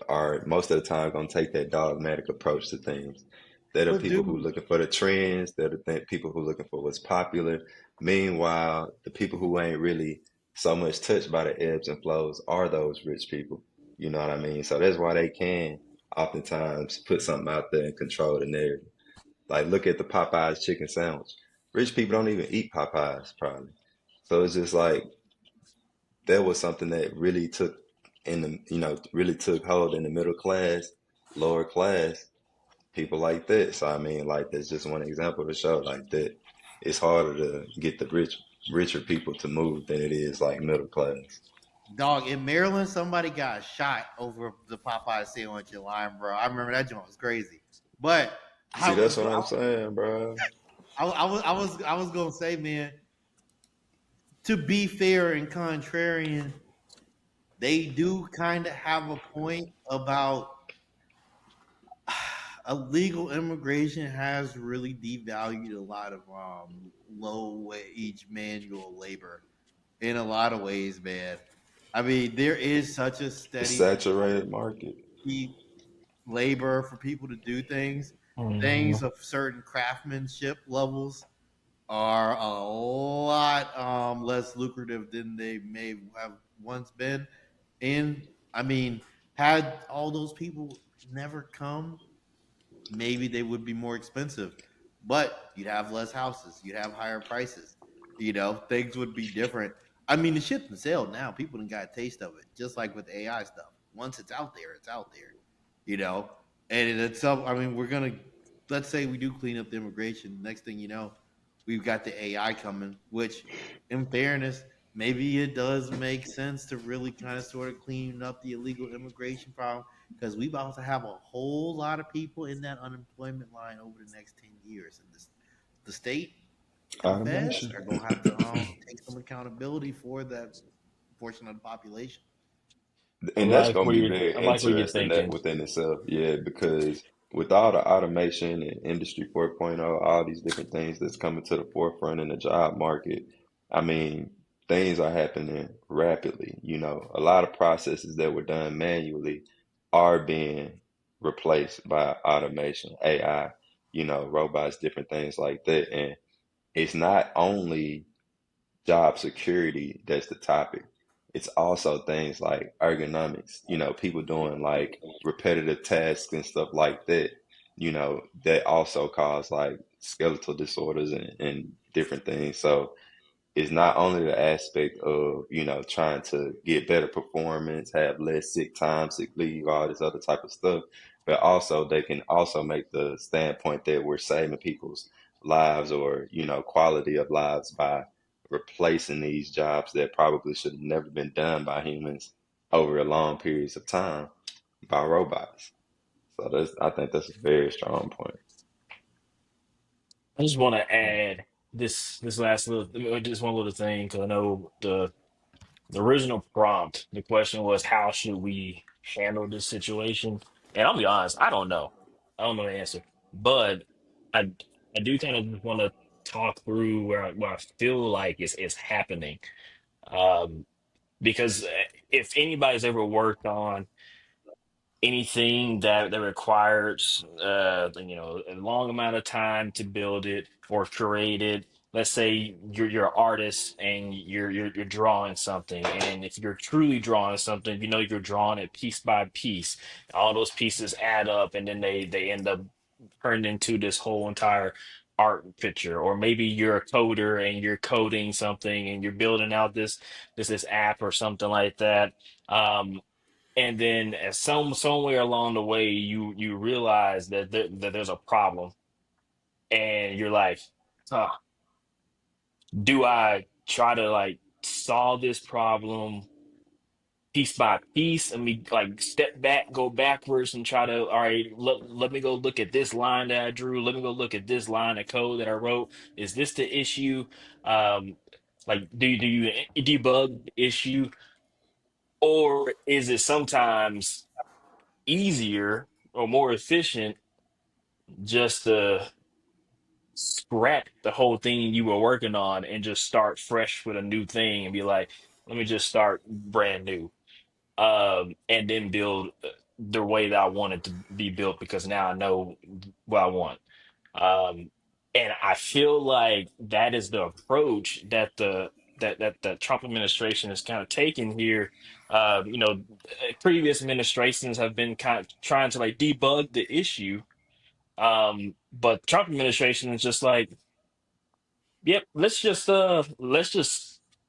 are most of the time going to take that dogmatic approach to things. They're the But people who dude, looking for the trends. They're the people who looking for what's popular. Meanwhile, the people who ain't really so much touched by the ebbs and flows are those rich people. You know what I mean? So that's why they can oftentimes put something out there and control the narrative. Like, look at the Popeyes chicken sandwich. Rich people don't even eat Popeyes, probably. So it's just like that was something that really took really took hold in the middle class, lower class, people like that. So I mean, like that's just one example to show like that it's harder to get the richer people to move than it is like middle class. dog, in Maryland, somebody got shot over the Popeye sandwich in Lime, bro. I remember that joint was crazy. But I See, that's was, what I'm saying, bro. I was gonna say, man, to be fair and contrarian, they do kind of have a point about illegal immigration has really devalued a lot of low wage manual labor in a lot of ways, man. I mean, there is such a It's steady saturated market. labor for people to do things. Things mhm. of certain craftsmanship levels are a lot less lucrative than they may have once been. And I mean, had all those people never come, maybe they would be more expensive. But You'd have less houses. You'd have higher prices. Things would be different. I mean, the shit's been sailed now. People done got a taste of it, just like with AI stuff. Once it's out there, it's out there. You know, and it's up. I mean, we're gonna let's say we do clean up the immigration. Next thing you know, we've got the AI coming. Which, in fairness, maybe it does make sense to really kind of sort of clean up the illegal immigration problem because we about to have a whole lot of people in that unemployment line over the next 10 years, and the state and the feds Automation. are gonna have to take some accountability for that portion of the population. And that's gonna be I very like where you're interesting that thinking. within itself, yeah, because with all the automation and Industry 4.0, all these different things that's coming to the forefront in the job market, I mean, things are happening rapidly. A lot of processes that were done manually are being replaced by automation, AI, robots, different things like that. And it's not only job security that's the topic. It's also things like ergonomics, people doing like repetitive tasks and stuff like that, that also cause like skeletal disorders and different things. So it's not only the aspect of, trying to get better performance, have less sick time, sick leave, all this other type of stuff, but also they can also make the standpoint that we're saving people's lives or, quality of lives by replacing these jobs that probably should have never been done by humans over a long periods of time by robots. So I think that's a very strong point. I just want to add this last little just one little thing because I know the original prompt, the question was how should we handle this situation? And I'll be honest, I don't know. I don't know the answer. But I I do kind of just want to talk through where I feel like it's happening. Um, because if anybody's ever worked on anything that requires a long amount of time to build it or create it. Let's say you're an artist and you're drawing something, and if you're truly drawing something, you're drawing it piece by piece. All those pieces add up, and then they end up turned into this whole entire art picture. Or maybe you're a coder and you're coding something and you're building out this app or something like that. And then at somewhere along the way, you realize that there's a problem, and you're like, huh, do I try to like solve this problem piece by piece? And me like step back, go backwards, and try to all right, let me go look at this line that I drew. Let me go look at this line of code that I wrote. Is this the issue? Um, like, do you debug the issue, or is it sometimes easier or more efficient just to scrap the whole thing you were working on and just start fresh with a new thing and be like, let me just start brand new, and then build the way that I want it to be built because now I know what I want. Um, and I feel like that is the approach that the Trump administration is kind of taking here. Previous administrations have been kind of trying to like debug the issue, but Trump administration is just like, yep, let's just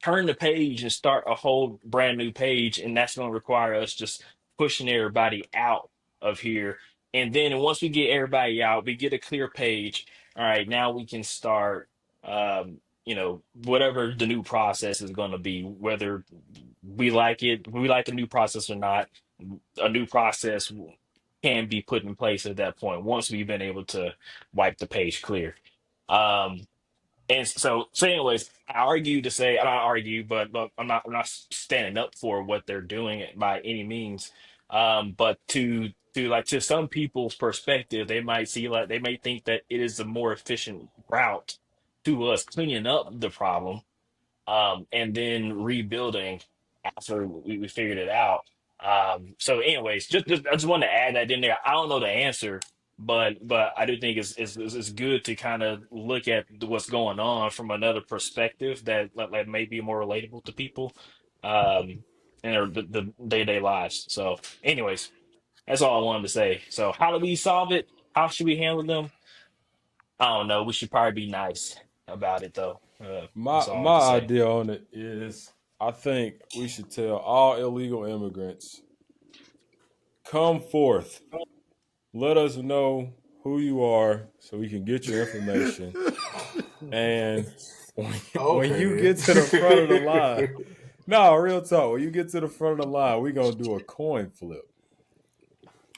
turn the page and start a whole brand new page, and that's going to require us just pushing everybody out of here. And then once we get everybody out, we get a clear page. All right, now we can start whatever the new process is going to be, whether we like the new process or not, a new process can be put in place at that point once we've been able to wipe the page clear. Um, and so anyways, I argue to say, I don't argue, but I'm not standing up for what they're doing by any means. But to some people's perspective, they might see like they may think that it is a more efficient route to us cleaning up the problem, and then rebuilding after we figured it out. So, anyways, I just wanted to add that in there. I don't know the answer, but I do think it's good to kind of look at what's going on from another perspective that like may be more relatable to people, and the day-to-day lives. So, anyways, that's all I wanted to say. So, how do we solve it? How should we handle them? I don't know. We should probably be nice about it though. My That's all I can my say. idea on it is I think we should tell all illegal immigrants, come forth. Let us know who you are so we can get your information. And when you Okay. get to the front of the line, no, real talk. When you get to the front of the line, we're gonna do a coin flip.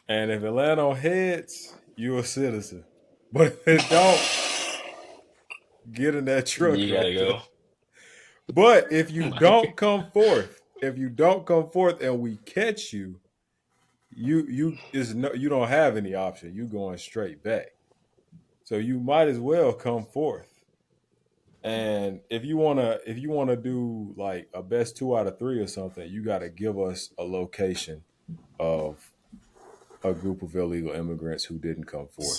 And if it land on heads, you're a citizen. But if it don't, get in that truck You right gotta there. go. But if you don't come forth, and we catch you, you don't have any option. You going straight back. So you might as well come forth. And if you wanna do like a best 2 out of 3 or something, you got to give us a location of a group of illegal immigrants who didn't come forth.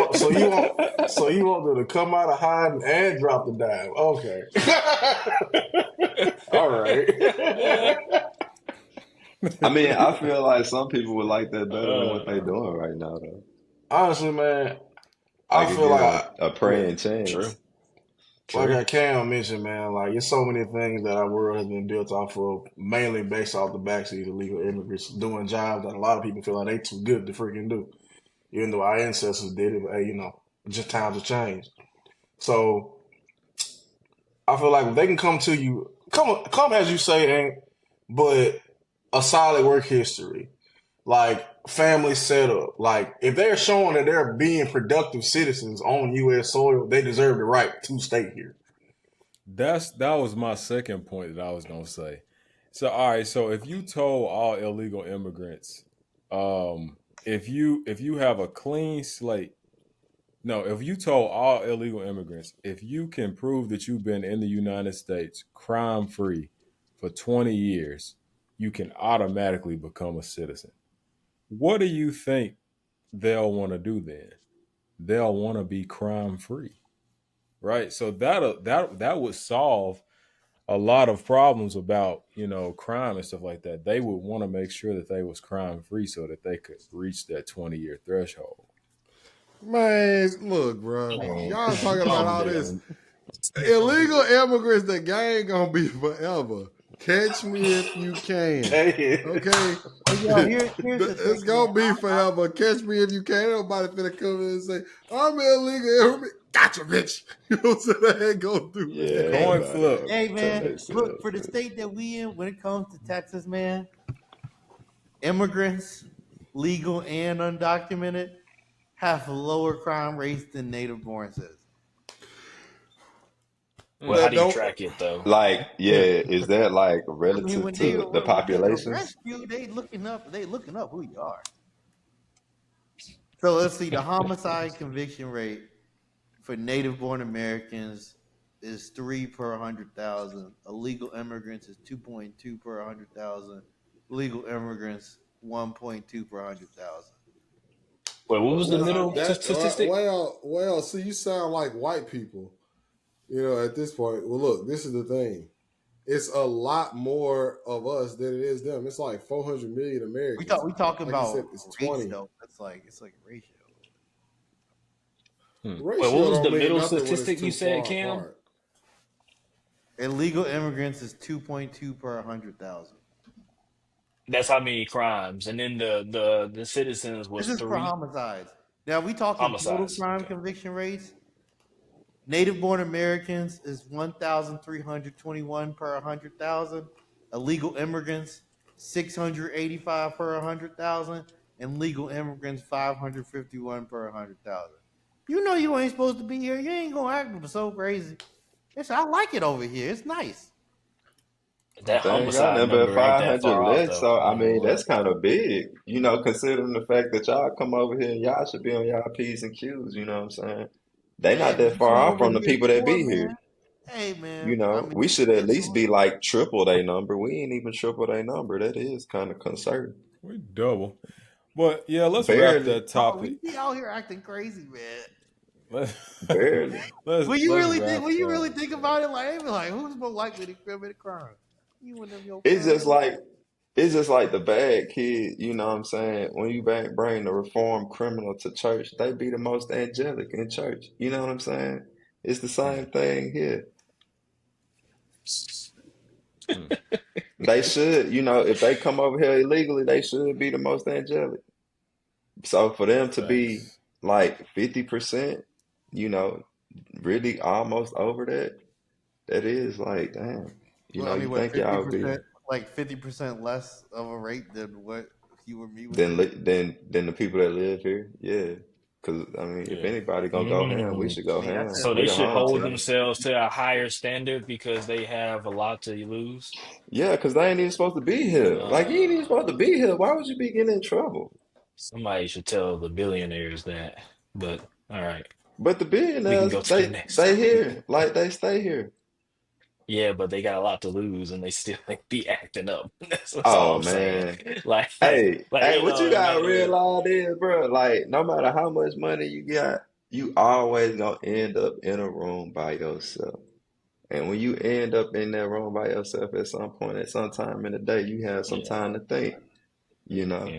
So you want them to come out of hiding and drop the dime? Okay. All right. I mean, I feel like some people would like that better than what they're doing right now, though. Honestly, man, I Like feel give like a praying chance. True. like Cam mentioned, man, like there's so many things that our world has been built off of, mainly based off the backseat of illegal immigrants doing jobs that a lot of people feel like they too good to freaking do. Even though our ancestors did it, but hey, just times have changed. So I feel like if they can come to you, come as you say, Hank, but a solid work history, like family setup. Like if they're showing that they're being productive citizens on U.S. soil, they deserve the right to stay here. That was my second point that I was gonna say. So all right, so if you told all illegal immigrants, if you have a clean slate, no, if you told all illegal immigrants, if you can prove that you've been in the United States crime free for 20 years, you can automatically become a citizen. What do you think they'll want to do then? They'll want to be crime free, right? So that would solve a lot of problems about crime and stuff like that. They would want to make sure that they was crime free so that they could reach that 20-year threshold. Man, look, bro. Man, Y'all talking about all this illegal immigrants. The game gonna be forever. Catch me if you can. Okay, Here's the it's thing, gonna man. be forever. Catch me if you can. Nobody finna come in and say I'm an illegal immigrant. Gotcha, bitch. You know what I'm saying? They ain't gonna do that. Yeah, Coin flip. Hey, man, look, for the state that we in, when it comes to Texas, man, immigrants, legal and undocumented, have lower crime rates than native-born citizens. well, how do you don't- track it though? Like, yeah, is that like relative when to they the when they population? arrest you, they looking up who you are. So let's see, the homicide conviction rate for native-born Americans is 3 per 100,000. Illegal immigrants is 2.2 per 100,000. Legal immigrants 1.2 per 100,000. Wait, what was the middle statistic? Well, see, you sound like white people. At this point. Well, look, this is the thing. It's a lot more of us than it is them. It's like 400 million Americans. We talking Like you about said, it's 20. rates, though. It's like a ratio. Wait, what was the middle statistic you said, Cam? Apart. Illegal immigrants is 2.2 per 100,000. That's how many crimes, and then the citizens was This is for 3. homicides. Now we talking total Homicides, crime okay. conviction rates. Native-born Americans is 1,321 per 100,000. Illegal immigrants 685 per 100,000, and legal immigrants 551 per 100,000. You know you ain't supposed to be here. You ain't gonna act so crazy. I like it over here. It's nice. That They ain't got homicide nothing number but ain't that 500 far off left, though. so I I don't know mean what. that's kind of big, considering the fact that y'all come over here and y'all should be on y'all P's and Q's. You know what I'm saying? They not that far off from the people that be here. Hey man, We should at least be like triple their number. We ain't even triple their number. That is kind of concerning. We double. But yeah, let's wrap Barely. that topic. We out here acting crazy, man. Barely. When you really think about it, like who's more likely to commit a crime? You and them. It's just like it's just like the bad kid, you know what I'm saying? When you bring the reformed criminal to church, they be the most angelic in church. You know what I'm saying? It's the same thing here. Hmm. They should, you know, if they come over here illegally, they should be the most angelic. So for them to be Facts. like 50%, you know, really almost over that, that is like, damn, you Well, know, I you mean, what think y'all would be 50%? Like 50% less of a rate than what you or me would than do. than the people that live here. Yeah. Because, I mean, if Yeah. anybody gonna go ham, we Mm. should I go mean, that's ham. just So We they the should home hold that's team. themselves to a higher standard because they have a lot to lose. Yeah, because they ain't even supposed to be here. Like, you ain't even supposed to Uh, be here. Why would you be getting in trouble? Somebody should tell the billionaires that. But all right, But the we can billionaires, go to the next they topic. here. Like, they stay here. Yeah, but they got a lot to lose and they still be acting up. That's all Oh, I'm saying. man. Like, Hey, like hey, you what know you what I gotta mean? realize is, bro, like, no matter how much money you got, you always gonna end up in a room by yourself. And when you end up in that room by yourself at some point, at some time in the day, you have some Yeah. time to think, you know.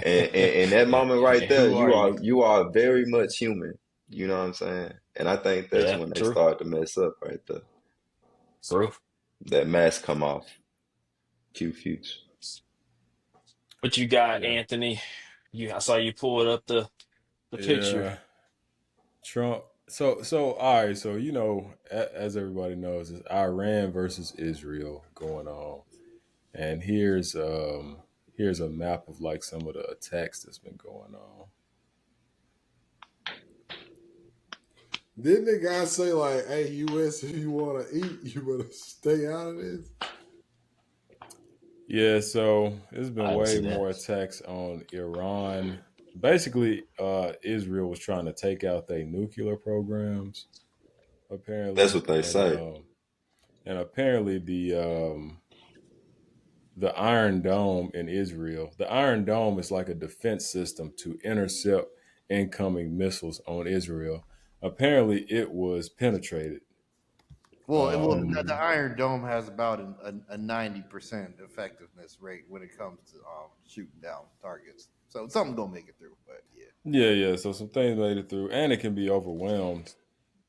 And, And that moment right and there, who are you? you are very much human. You know what I'm saying? And I think that's Yeah, when they true. start to mess up right there. True. That mask come off. Q future. What you got, Yeah. Anthony? I saw you pulled up the picture. Yeah. Trump. So all right. So as everybody knows, it's Iran versus Israel going on, and here's a map of like some of the attacks that's been going on. Didn't the guy say like, "Hey, U.S., if you want to eat, you better stay out of this"? Yeah. So there's I been didn't way see more that. attacks on Iran. Basically, Israel was trying to take out their nuclear programs, That's apparently, what they say. and apparently the Iron Dome in Israel. The Iron Dome is like a defense system to intercept incoming missiles on Israel. Apparently, it was penetrated. well, the Um, Iron Dome has about a 90% effectiveness rate when it comes to shooting down targets. So something don't make it through, but yeah. yeah. So some things made it through, and it can be overwhelmed.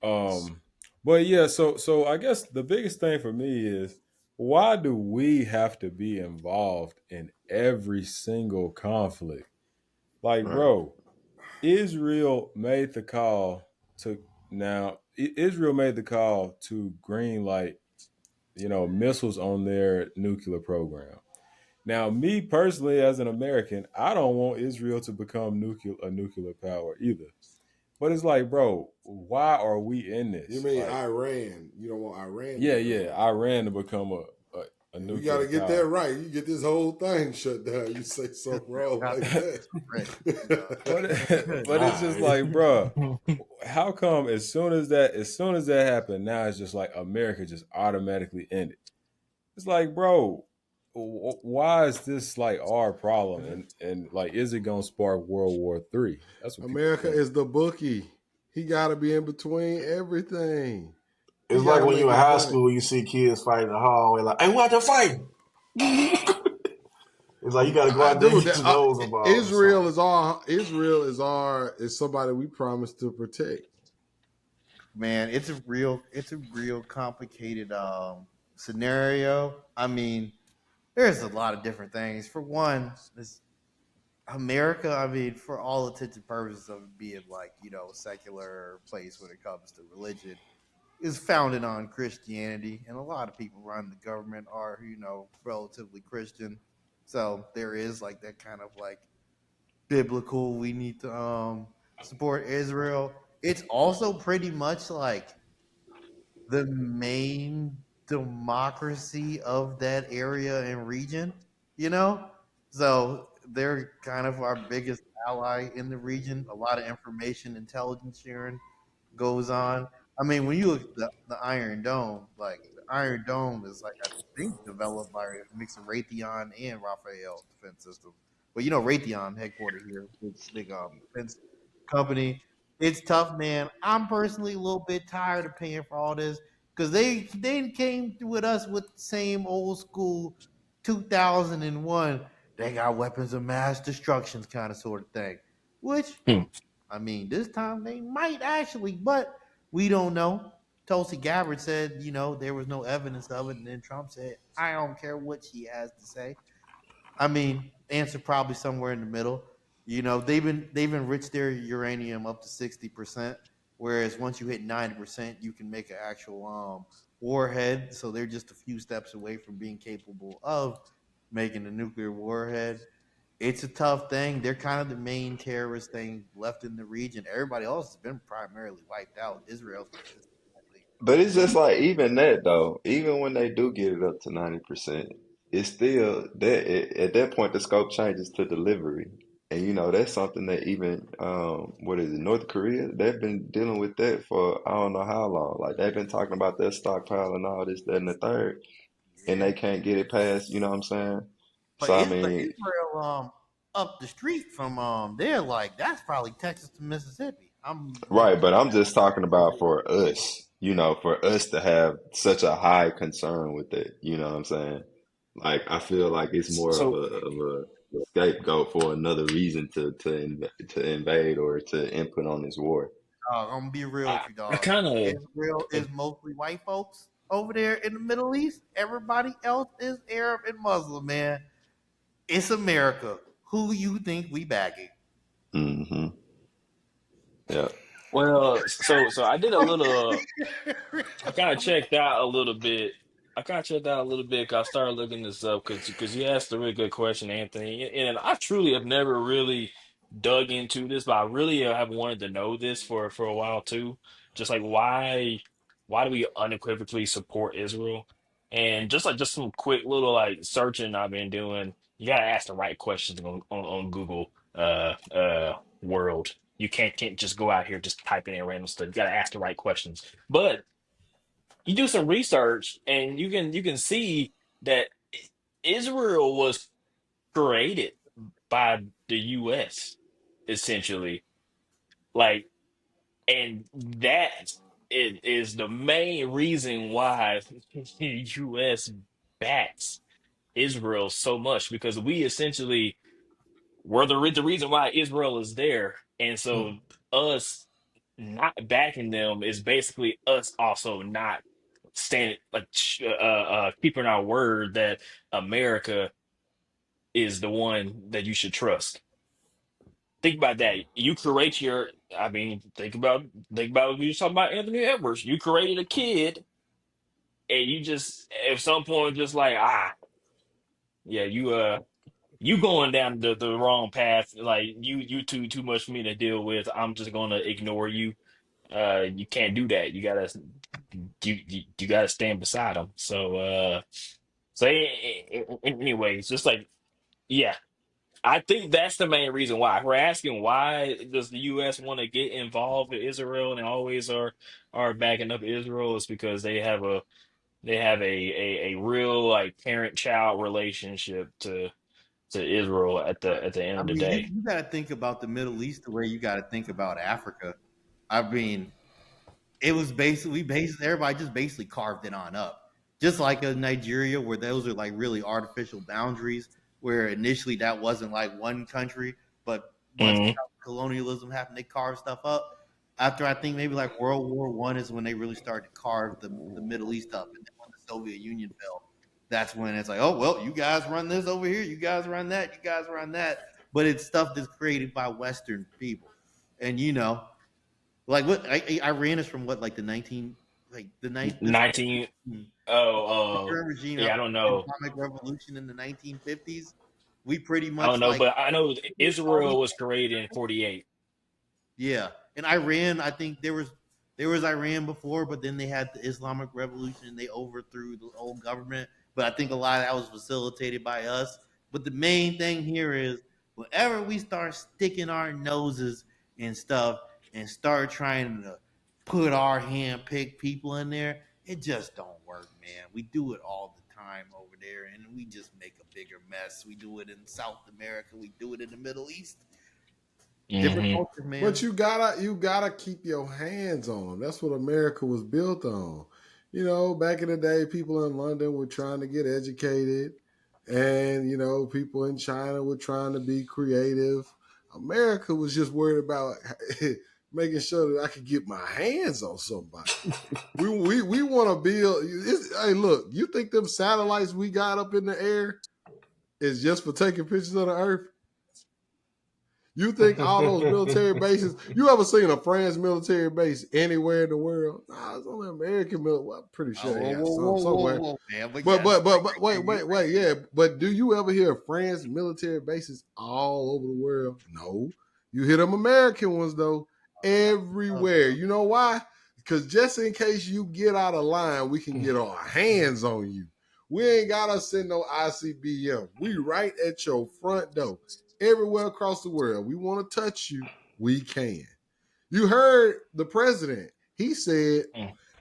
Um, but yeah, so I guess the biggest thing for me is why do we have to be involved in every single conflict? Like, Right. bro, Israel made the call to Israel made the call to green light, missiles on their nuclear program. Now, me personally, as an American, I don't want Israel to become a nuclear power either. But it's like, bro, why are we in You this? mean Like, Iran? You don't want Iran to become yeah, a nuclear Iran to power. become a We got nuclear to get that power. right. You get this whole thing shut down. You say something wrong Got like that that. right. But it's just Nah, like, bro, how come as soon as that happened, now it's just like America just automatically ended. It's like, bro, why is this like our problem? And like, is it gonna spark World War III? That's what people America think. is the bookie. He got to be in between everything. He it's got like to when make you in his high money. school, you see kids fighting in the hallway, like, "Hey, what the fight?" It's like you got to go I out there and do get that. your nose involved or Israel something. is our. Israel is somebody we promised to protect. Man, it's a real complicated scenario. I mean, there's a lot of different things. For one, this America, I mean, for all intents and purposes of it being like, a secular place when it comes to religion, is founded on Christianity, and a lot of people running the government are, relatively Christian. So there is like that kind of like biblical. We need to support Israel. It's also pretty much like the main democracy of that area and region, you know? So they're kind of our biggest ally in the region. A lot of information, intelligence sharing goes on. I mean, when you look at the Iron Dome, like the Iron Dome is like I think developed by a mix of Raytheon and Rafael defense systems. But Raytheon headquartered here, big defense company. It's tough, man. I'm personally a little bit tired of paying for all this because they came with us with the same old school 2001, they got weapons of mass destruction kind of sort of thing. Which, Hmm. I mean, this time they might actually, but we don't know. Tulsi Gabbard said, there was no evidence of it, and then Trump said, I don't care what she has to say. I mean, answer probably somewhere in the middle. They've enriched their uranium up to 60%, whereas once you hit 90%, you can make an actual warhead. So they're just a few steps away from being capable of making a nuclear warhead. It's a tough thing. They're kind of the main terrorist thing left in the region. Everybody else has been primarily wiped out. Israel's consistently. But it's just like even that though, even when they do get it up to 90%, it's still that at that point the scope changes to delivery. And that's something that even what is it, North Korea, they've been dealing with that for I don't know how long. Like they've been talking about their stockpile and all this, that, and the third, and Yeah. they can't get it past, you know what I'm saying? But So I mean, Israel, up the street from they're like that's probably Texas to Mississippi. I'm looking right, but I'm just talking about for us, for us to have such a high concern with it, you know what I'm saying? Like I feel like it's more of So a scapegoat for another reason to invade or to input on this war. I'm gonna be real with I, you, I dog. kind of Israel is mostly white folks over there in the Middle East. Everybody else is Arab and Muslim, man. It's America. Who you think we backing? Hmm. Yeah. so I did a little. I kind of checked out a little bit. I kind of checked out a little bit 'cause I started looking this up because you asked a really good question, Anthony, and I truly have never really dug into this, but I really have wanted to know this for a while too. Just like why do we unequivocally support Israel? And just some quick little like searching I've been doing. You gotta ask the right questions on Google world. You can't just go out here just typing in random stuff. You gotta ask the right questions. But you do some research and you can see that Israel was created by the US essentially. Like, and that is the main reason why the US backs Israel so much because we essentially were the reason why Israel is there. And so us not backing them is basically us also not standing like keeping our word that America is the one that you should trust. Think about that. You create your I mean, think about what you were talking about Anthony Edwards. You created a kid and you just at some point just like yeah, you going down the wrong path. Like you too much for me to deal with. I'm just gonna ignore you. You can't do that. You gotta stand beside them. Anyways, just like yeah, I think that's the main reason why we're asking why does the U.S. want to get involved with Israel and always are backing up Israel is because they have a real like parent child relationship to Israel at the end I of the mean, day. you got to think about the Middle East the way you got to think about Africa. I mean, it was basically everybody just basically carved it on up. Just like a Nigeria, where those are like really artificial boundaries, where initially that wasn't like one country, but once Mhm. colonialism happened, they carved stuff up. After I think maybe like World War I is when they really started to carve the Middle East up, and then when the Soviet Union fell, that's when it's like, oh well, you guys run this over here, you guys run that, you guys run that. But it's stuff that's created by Western people, and like what Iran is from what like the 19 like the night the 19 oh regime yeah, I after don't the know. Islamic Revolution in the 1950s. We pretty I don't much know, like but I know Israel was created in 48. yeah. And Iran, I think there was Iran before, but then they had the Islamic Revolution and they overthrew the old government. But I think a lot of that was facilitated by us. But the main thing here is whenever we start sticking our noses and stuff and start trying to put our hand pick people in there, it just don't work, man. We do it all the time over there and we just make a bigger mess. We do it in South America, we do it in the Middle East. Different Hmm. cultures, man. But you gotta keep your hands on them. That's what America was built on. Back in the day, people in London were trying to get educated, And, people in China were trying to be creative. America was just worried about making sure that I could get my hands on somebody. we want to build. Hey, look, you think them satellites we got up in the air is just for taking pictures of the Earth? You think all those military bases? You ever seen a France military base anywhere in the world? Nah, it's only American military. Well, I'm pretty sure they got some somewhere. Man, But wait, yeah. But do you ever hear France military bases all over the world? No. You hear them American ones though, everywhere. You know why? Because just in case you get out of line, we can get our hands on you. We ain't gotta send no ICBM. We right at your front door. Everywhere across the world. We want to touch you, we can. You heard the president. He said,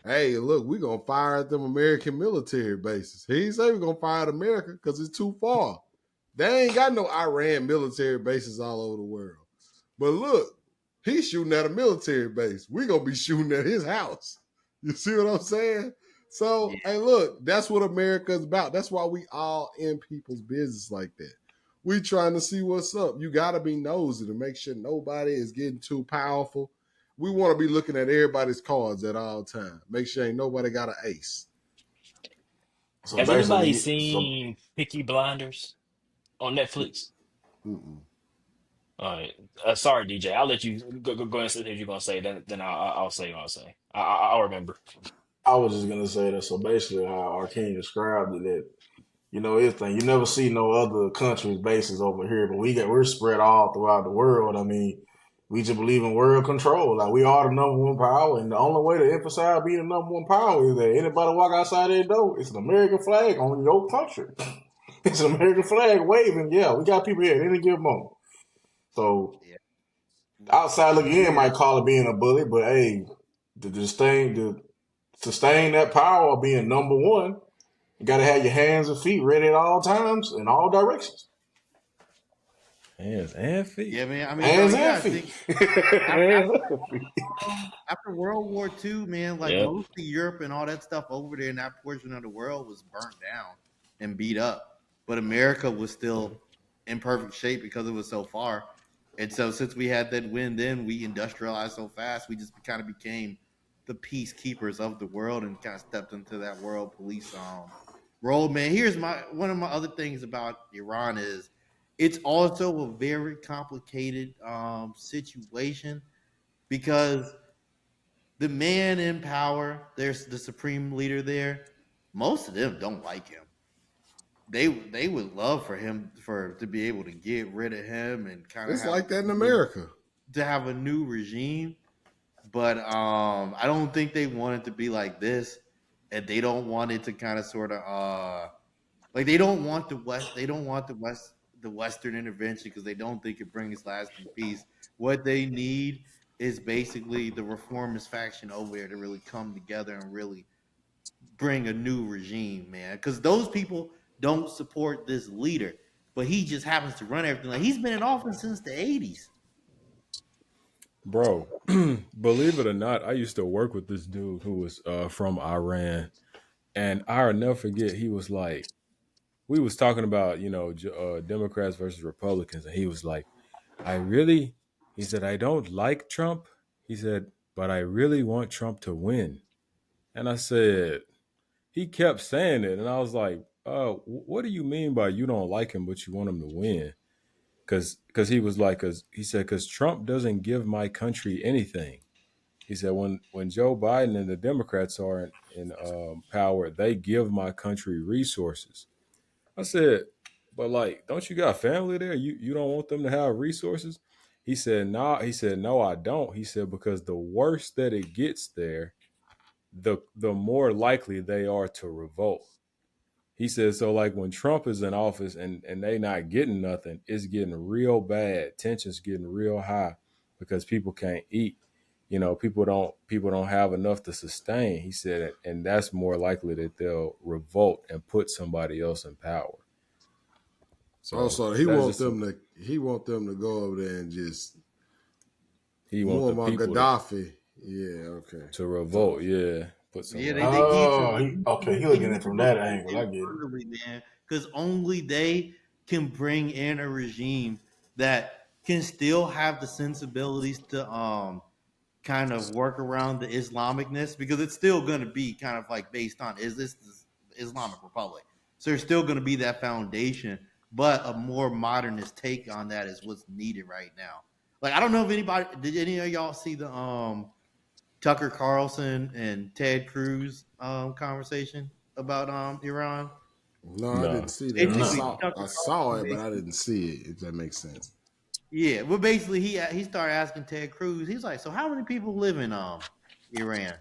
hey, look, we're going to fire at them American military bases. He didn't say we're going to fire at America because it's too far. They ain't got no Iran military bases all over the world. But look, he's shooting at a military base. We're going to be shooting at his house. You see what I'm saying? So, hey, look, that's what America's about. That's why we all in people's business like that. We trying to see what's up. You got to be nosy to make sure nobody is getting too powerful. We want to be looking at everybody's cards at all times. Make sure ain't nobody got an ace. So Has anybody basically, seen Peaky Blinders on Netflix? Mm-mm. All right. Sorry, DJ. I'll let you go ahead and say what you're gonna say. Then I'll say what I'll say. I'll remember. I was just gonna say that. So basically, how Arcane described it, that everything. You never see no other countries' bases over here, but we're spread all throughout the world. I mean, we just believe in world control. Like we are the number one power, and the only way to emphasize being the number one power is that anybody walk outside their door, it's an American flag on your country. It's an American flag waving. Yeah, we got people here at any given moment. So outside looking in might call it being a bully, but hey, to sustain that power of being number one, you got to have your hands and feet ready at all times in all directions. Hands and feet. Yeah, man. I mean, Hands no, and think feet. after World War II, man, like Yep. most of Europe and all that stuff over there in that portion of the world was burnt down and beat up. But America was still in perfect shape because it was so far. And so since we had that win then, we industrialized so fast, we just kind of became the peacekeepers of the world and kind of stepped into that world police role. Man, here's one of my other things about Iran is it's also a very complicated situation because the man in power, there's the supreme leader there. Most of them don't like him. They would love for him to be able to get rid of him and kind of It's like that in America. to have a new regime. But I don't think they want it to be like this, and they don't want it to kind of sort of like they don't want the West. They don't want the Western intervention because they don't think it brings lasting peace. What they need is basically the reformist faction over there to really come together and really bring a new regime, man. Because those people don't support this leader, but he just happens to run everything. Like he's been in office since the 80s. Bro, believe it or not, I used to work with this dude who was from Iran, and I'll never forget. He was like, we was talking about Democrats versus Republicans, and he was like, he said, I don't like Trump. He said, but I really want Trump to win. And I said, he kept saying it, and I was like, what do you mean by you don't like him, but you want him to win? Because he was like, because Trump doesn't give my country anything. He said, when Joe Biden and the Democrats are in power, they give my country resources. I said, but like, don't you got family there? You don't want them to have resources? He said, no. He said, no, I don't. He said, because the worse that it gets there, the more likely they are to revolt. He says, so like when Trump is in office and they not getting nothing, it's getting real bad. Tension's getting real high because people can't eat. People don't have enough to sustain. He said, and that's more likely that they'll revolt and put somebody else in power. So he want them to go over there and just he want the people Gaddafi. Yeah, okay. to revolt. Yeah, put Yeah, somewhere. they need Oh, to. he They looking at need it to from that report angle. I it get it. early, man, because only they can bring in a regime that can still have the sensibilities to kind of work around the Islamicness, because it's still going to be kind of like based on is this the Islamic Republic? So there's still going to be that foundation, but a more modernist take on that is what's needed right now. Like I don't know if anybody did any of y'all see the Tucker Carlson and Ted Cruz conversation about Iran. No, I didn't No. see that. Basically, No. Tucker I saw Carlson it, but I didn't see it. If that makes sense. yeah, well, basically he started asking Ted Cruz. He's like, so how many people live in Iran?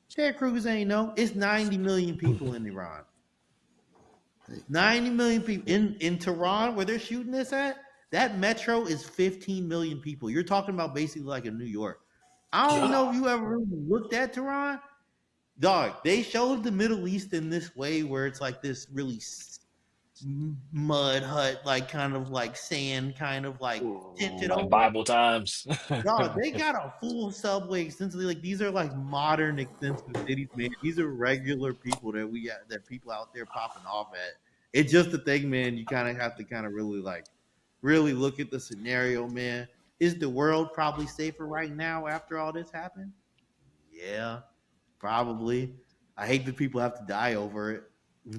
Ted Cruz ain't know. It's 90 million people in Iran. 90 million people in Tehran, where they're shooting this at. That metro is 15 million people. You're talking about basically like in New York. I don't know if God. you ever really looked at Tehran. Dog, they showed the Middle East in this way where it's like this really mud hut, like kind of like sand, kind of like tinted Like over. Bible times. Dog, they got a full subway extensively. Like these are like modern extensive cities, man. These are regular people that we got, that people out there popping off at. It's just the thing, man. You kind of have to kind of really like really look at the scenario, man. Is the world probably safer right now after all this happened? Yeah, probably. I hate that people have to die over it,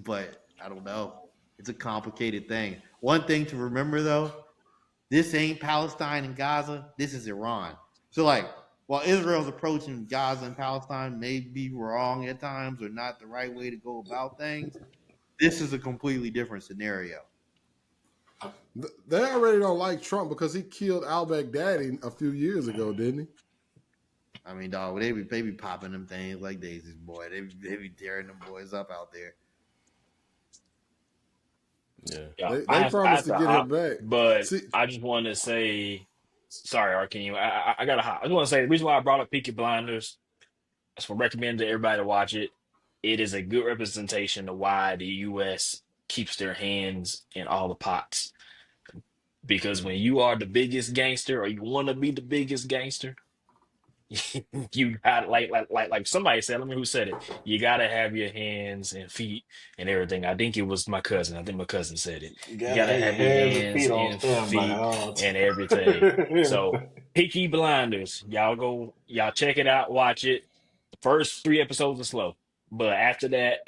but I don't know. It's a complicated thing. One thing to remember though, this ain't Palestine and Gaza. This is Iran. So like, while Israel's approaching Gaza and Palestine may be wrong at times or not the right way to go about things, this is a completely different scenario. They already don't like Trump because he killed Al Baghdadi a few years ago, didn't he? I mean, dog, they be popping them things like daisies, boy. They be tearing them boys up out there. Yeah. Yeah, They I promised have to to get him hop, back. but See, I just want to say, sorry, Arkeem. I gotta hop. I just want to say the reason why I brought up Peaky Blinders. That's what I recommend to everybody to watch it. It is a good representation of why the U.S. keeps their hands in all the pots. Because when you are the biggest gangster, or you want to be the biggest gangster, you got like somebody said. I don't remember who said it. You gotta have your hands and feet and everything. I think it was my cousin. I think my cousin said it. You You gotta gotta have your have your hands and hands feet on and standby feet all and everything. the So time. Peaky Blinders, y'all check it out, watch it. First 3 episodes are slow, but after that,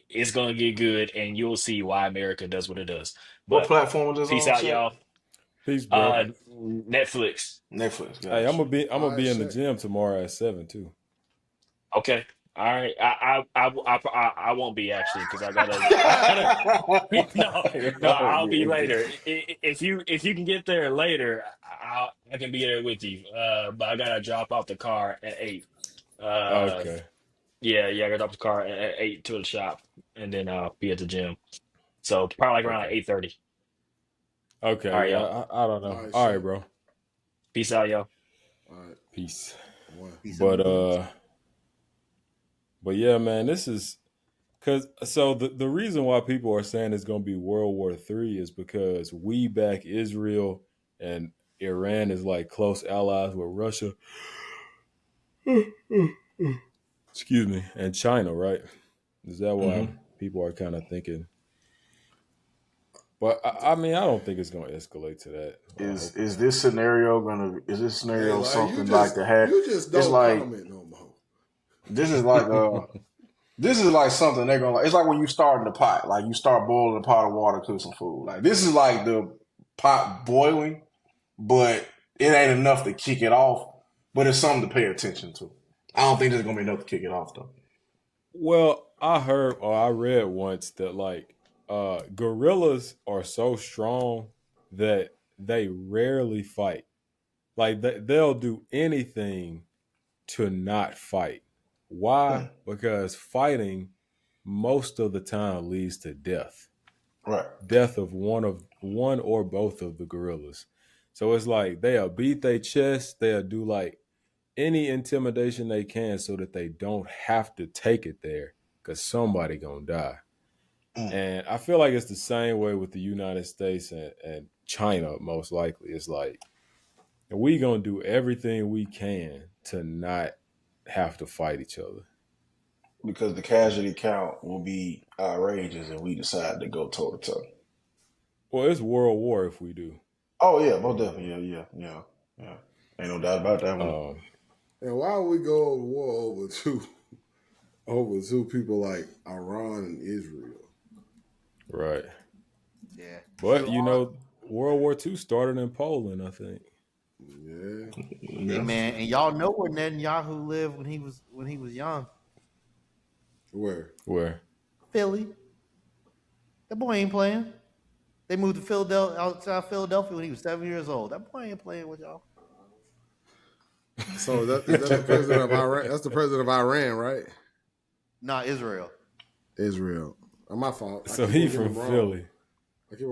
it's gonna get good, and you'll see why America does what it does. What But platform is this peace on, out, Shaq? y'all. Peace, bro. Netflix. Netflix, Hey, I'm gotcha. gonna be I'm all gonna right, be in the Shaq. gym tomorrow at 7 too. Okay. All right. I won't be actually because I gotta no, no, I'll be later. If you can get there later, I can be there with you. But I gotta drop off the car at 8. Uh Okay. yeah, I gotta drop the car at 8 to the shop and then be at the gym. So probably like around Okay. 8:30. All Okay. right, Yeah. y'all. I don't All know. right, All right, Shaq. bro. Peace out, y'all. All right, Peace. one. Peace and But blessings. but yeah, man, this is because so the reason why people are saying it's gonna be World War III is because we back Israel and Iran is like close allies with Russia. Excuse me, and China, right? Is that why hmm people are kind of thinking? But I mean, I don't think it's going to escalate to that. I hope Is not. this scenario Hey, like something like the hat? you just It's don't like comment no more. this is like this is like something they're gonna like. It's like when you start in the pot, like you start boiling a pot of water, cook some food. Like this is like the pot boiling, but it ain't enough to kick it off. But it's something to pay attention to. I don't think there's gonna be enough to kick it off though. Well, I heard or I read once that like gorillas are so strong that they rarely fight. Like they'll do anything to not fight. Hmm. Why? Because fighting most of the time leads to death. Right. Death of one or both of the gorillas. So it's like they'll beat their chest, they'll do like any intimidation they can so that they don't have to take it there because somebody gonna die. Mm. And I feel like it's the same way with the United States and China, most likely. It's like we gonna do everything we can to not have to fight each other. because the casualty count will be outrageous if we decide to go toe to toe. Well, it's World War if we do. Oh yeah, most definitely. Yeah. Ain't no doubt about that one. And why would we go to war over two people like Iran and Israel? Right. Yeah. But World War II started in Poland, I think. Yeah. Hey man, and y'all know where Netanyahu lived when he was young. Where? Philly. That boy ain't playing. They moved to Philadelphia, outside Philadelphia, when he was 7 years old. That boy ain't playing with y'all. So is that the president of Iran? That's the president of Iran, right? Nah, Israel. Israel. My fault. So he from Philly.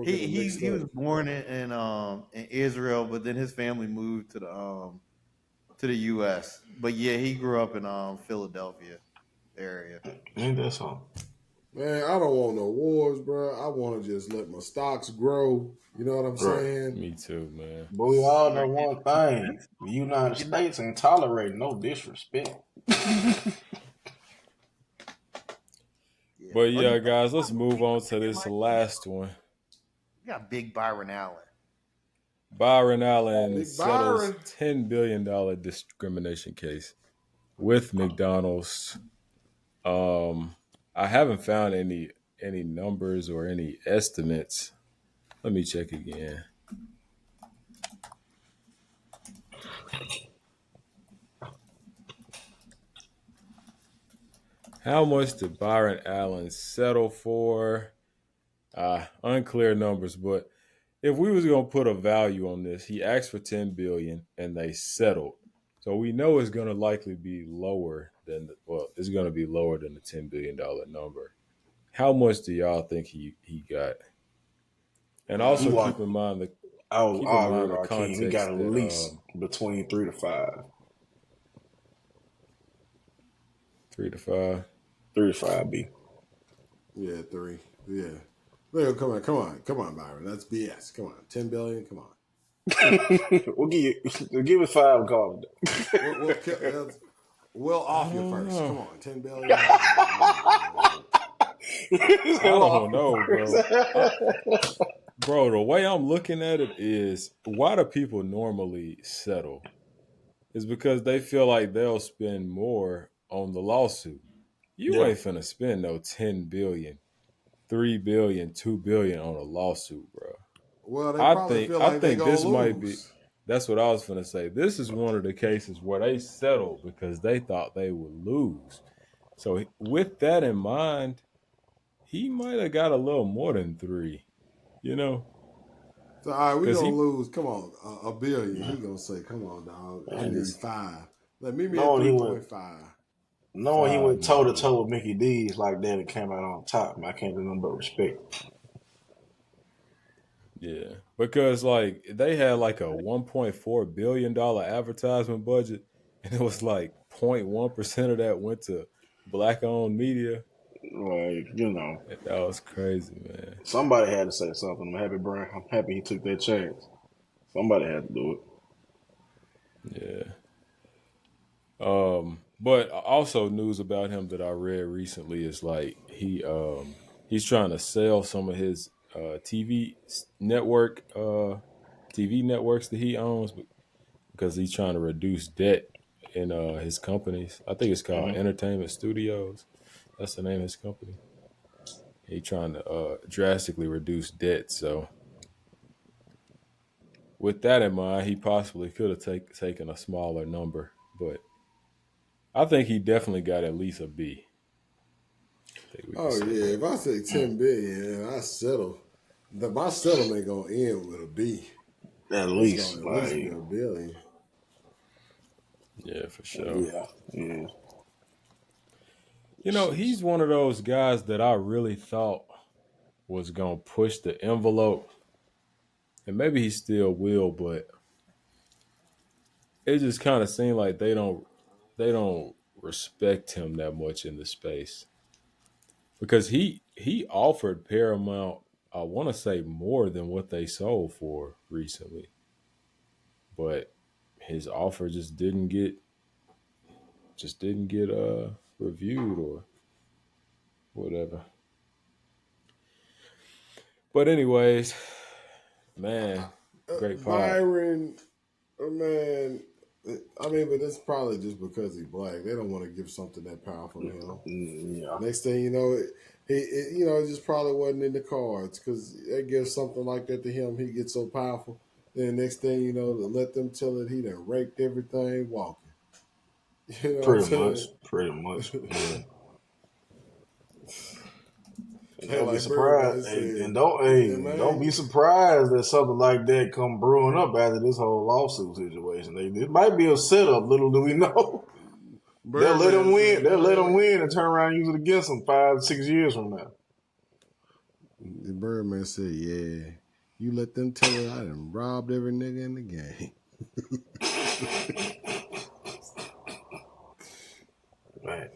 He was born in Israel, but then his family moved to the U.S. But yeah, he grew up in Philadelphia area. Ain't that something? Man, I don't want no wars, bro. I want to just let my stocks grow. You know what I'm saying? Me too, man. But we all know one thing: the United States ain't tolerating no disrespect. But yeah, guys, let's move on to this last one. We got Big Byron Allen. Byron Allen settles $10 billion discrimination case with McDonald's. I haven't found any numbers or any estimates. Let me check again. How much did Byron Allen settle for? Unclear numbers, but if we was gonna put a value on this, he asked for $10 billion and they settled. So we know it's gonna likely be lower than it's gonna be lower than the $10 billion number. How much do y'all think he got? And also keep in mind the context. He got at least between 3 to 5. 3 to 5. 3 to 5 B. Yeah, 3. Yeah. Well, come on, Byron. That's BS. Come on, 10 billion. Come on. We'll give it 5 calls. We'll off you first. Come on, 10 billion. I don't know, bro. Bro, the way I'm looking at it is, why do people normally settle? It's because they feel like they'll spend more on the lawsuit. You ain't finna spend no 10 billion, 3 billion, 2 billion on a lawsuit, bro. Well, they probably feel like they gonna lose. Might be. That's what I was finna say. This is one of the cases where they settled because they thought they would lose. So with that in mind, he might have got a little more than 3. You know. So all right, we gonna lose. Come on, $1 billion. He gonna say, "Come on, dog. I need 5. Let me at 3.5." Knowing he went toe to toe with Mickey D's like that and came out on top, I can't do nothing but respect. Yeah, because like they had like a $1.4 billion advertisement budget, and it was like 0.1% of that went to black-owned media. Like, that was crazy, man. Somebody had to say something. I'm happy he took that chance. Somebody had to do it. Yeah. But also news about him that I read recently is like he's trying to sell some of his TV networks that he owns because he's trying to reduce debt in his companies. I think it's called Entertainment Studios. That's the name of his company. He's trying to drastically reduce debt. So with that in mind, he possibly could have taken a smaller number, but I think he definitely got at least a B. Oh yeah, if I say 10 billion, I settle. My settlement gonna end with a B. At least be $1 billion. Yeah, for sure. Yeah. You know, he's one of those guys that I really thought was gonna push the envelope, and maybe he still will, but it just kind of seemed like they don't respect him that much in the space, because he offered Paramount, I want to say, more than what they sold for recently, but his offer just didn't get reviewed, or whatever. But anyways, man, great pod. Byron, man. I mean, but that's probably just because he's black. They don't want to give something that powerful to him. Yeah. Next thing you know, it just probably wasn't in the cards because they give something like that to him. He gets so powerful. Then next thing you know, to let them tell it, he done raked everything walking. You know what I'm saying? Pretty much. Yeah. And Hey, don't be like surprised. Birdman said, And don't man, don't be surprised that something like that come brewing up after this whole lawsuit situation. It might be a setup. Little do we know. They'll let him Birdman win. said, They'll let him man, win and turn around and use it against him 5-6 years from now. the Birdman said, yeah, you let them tell it, I done robbed every nigga in the game. Man.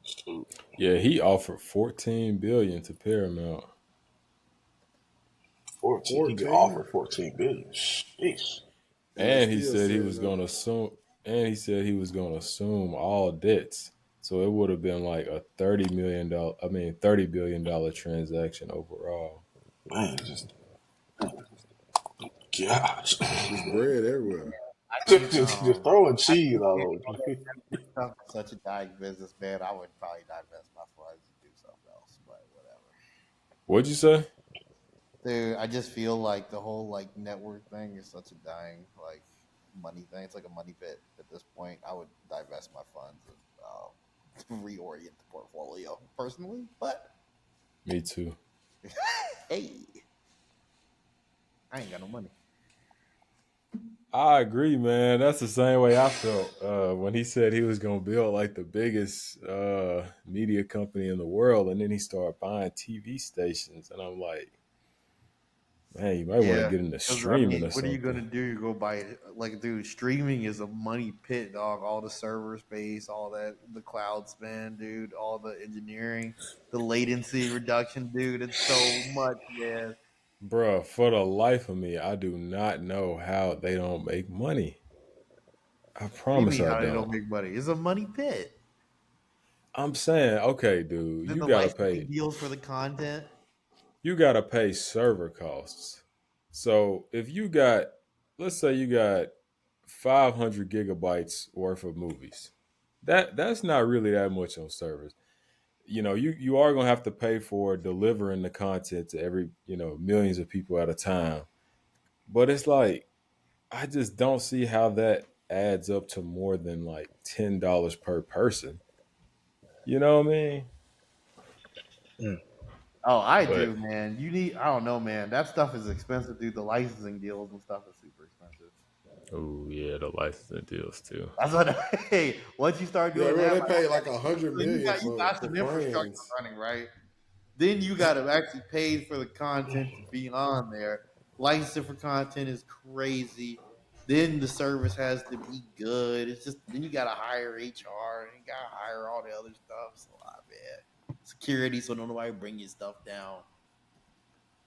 Shoot. Yeah, he offered $14 billion to Paramount. 14. He could offer $14 billion. Sheesh. And he said he was gonna assume. And he said he was gonna assume all debts. So it would have been like a $30 billion transaction overall. Man, just gosh. There's bread everywhere. just throwing cheese all over. Stuff is such a dying business, man. I would probably divest my funds and do something else, but whatever. What'd you say? Dude, I just feel like the whole like network thing is such a dying like money thing. It's like a money pit at this point. I would divest my funds and reorient the portfolio personally, but Me too. hey, I ain't got no money. I agree, man. That's the same way I felt when he said he was gonna build like the biggest media company in the world, and then he started buying TV stations, and I'm like, man, you might want to get into streaming or what are you something. gonna do? You go buy it, like, dude. Streaming is a money pit, dog. All the server space, all that, the cloud spend, dude. All the engineering, the latency reduction, dude. It's so much, man. Bruh, for the life of me, I do not know how they don't make money. I What do you promise mean I how they don't. don't make money? It's a money pit. I'm saying, okay, dude, Then you the gotta licensing pay. deals for the content. You gotta pay server costs. So if you got, let's say you got 500 gigabytes worth of movies, that's not really that much on servers. You are gonna have to pay for delivering the content to every millions of people at a time. But it's like I just don't see how that adds up to more than like $10 per person. You know what I mean? Oh, I But do, man. I don't know, man. That stuff is expensive, dude. The licensing deals and stuff is super expensive. oh yeah, the licensing deals too. That's what. Hey, once you start Yeah, doing bro, that, they like, pay okay, like $100 so you million got for some infrastructure Friends. running, right? Then you got to actually pay for the content to be on there. Licensing for content is crazy. Then the service has to be good. It's just then you got to hire HR and you got to hire all the other stuff. It's a lot, man. Security, so nobody bring your stuff down.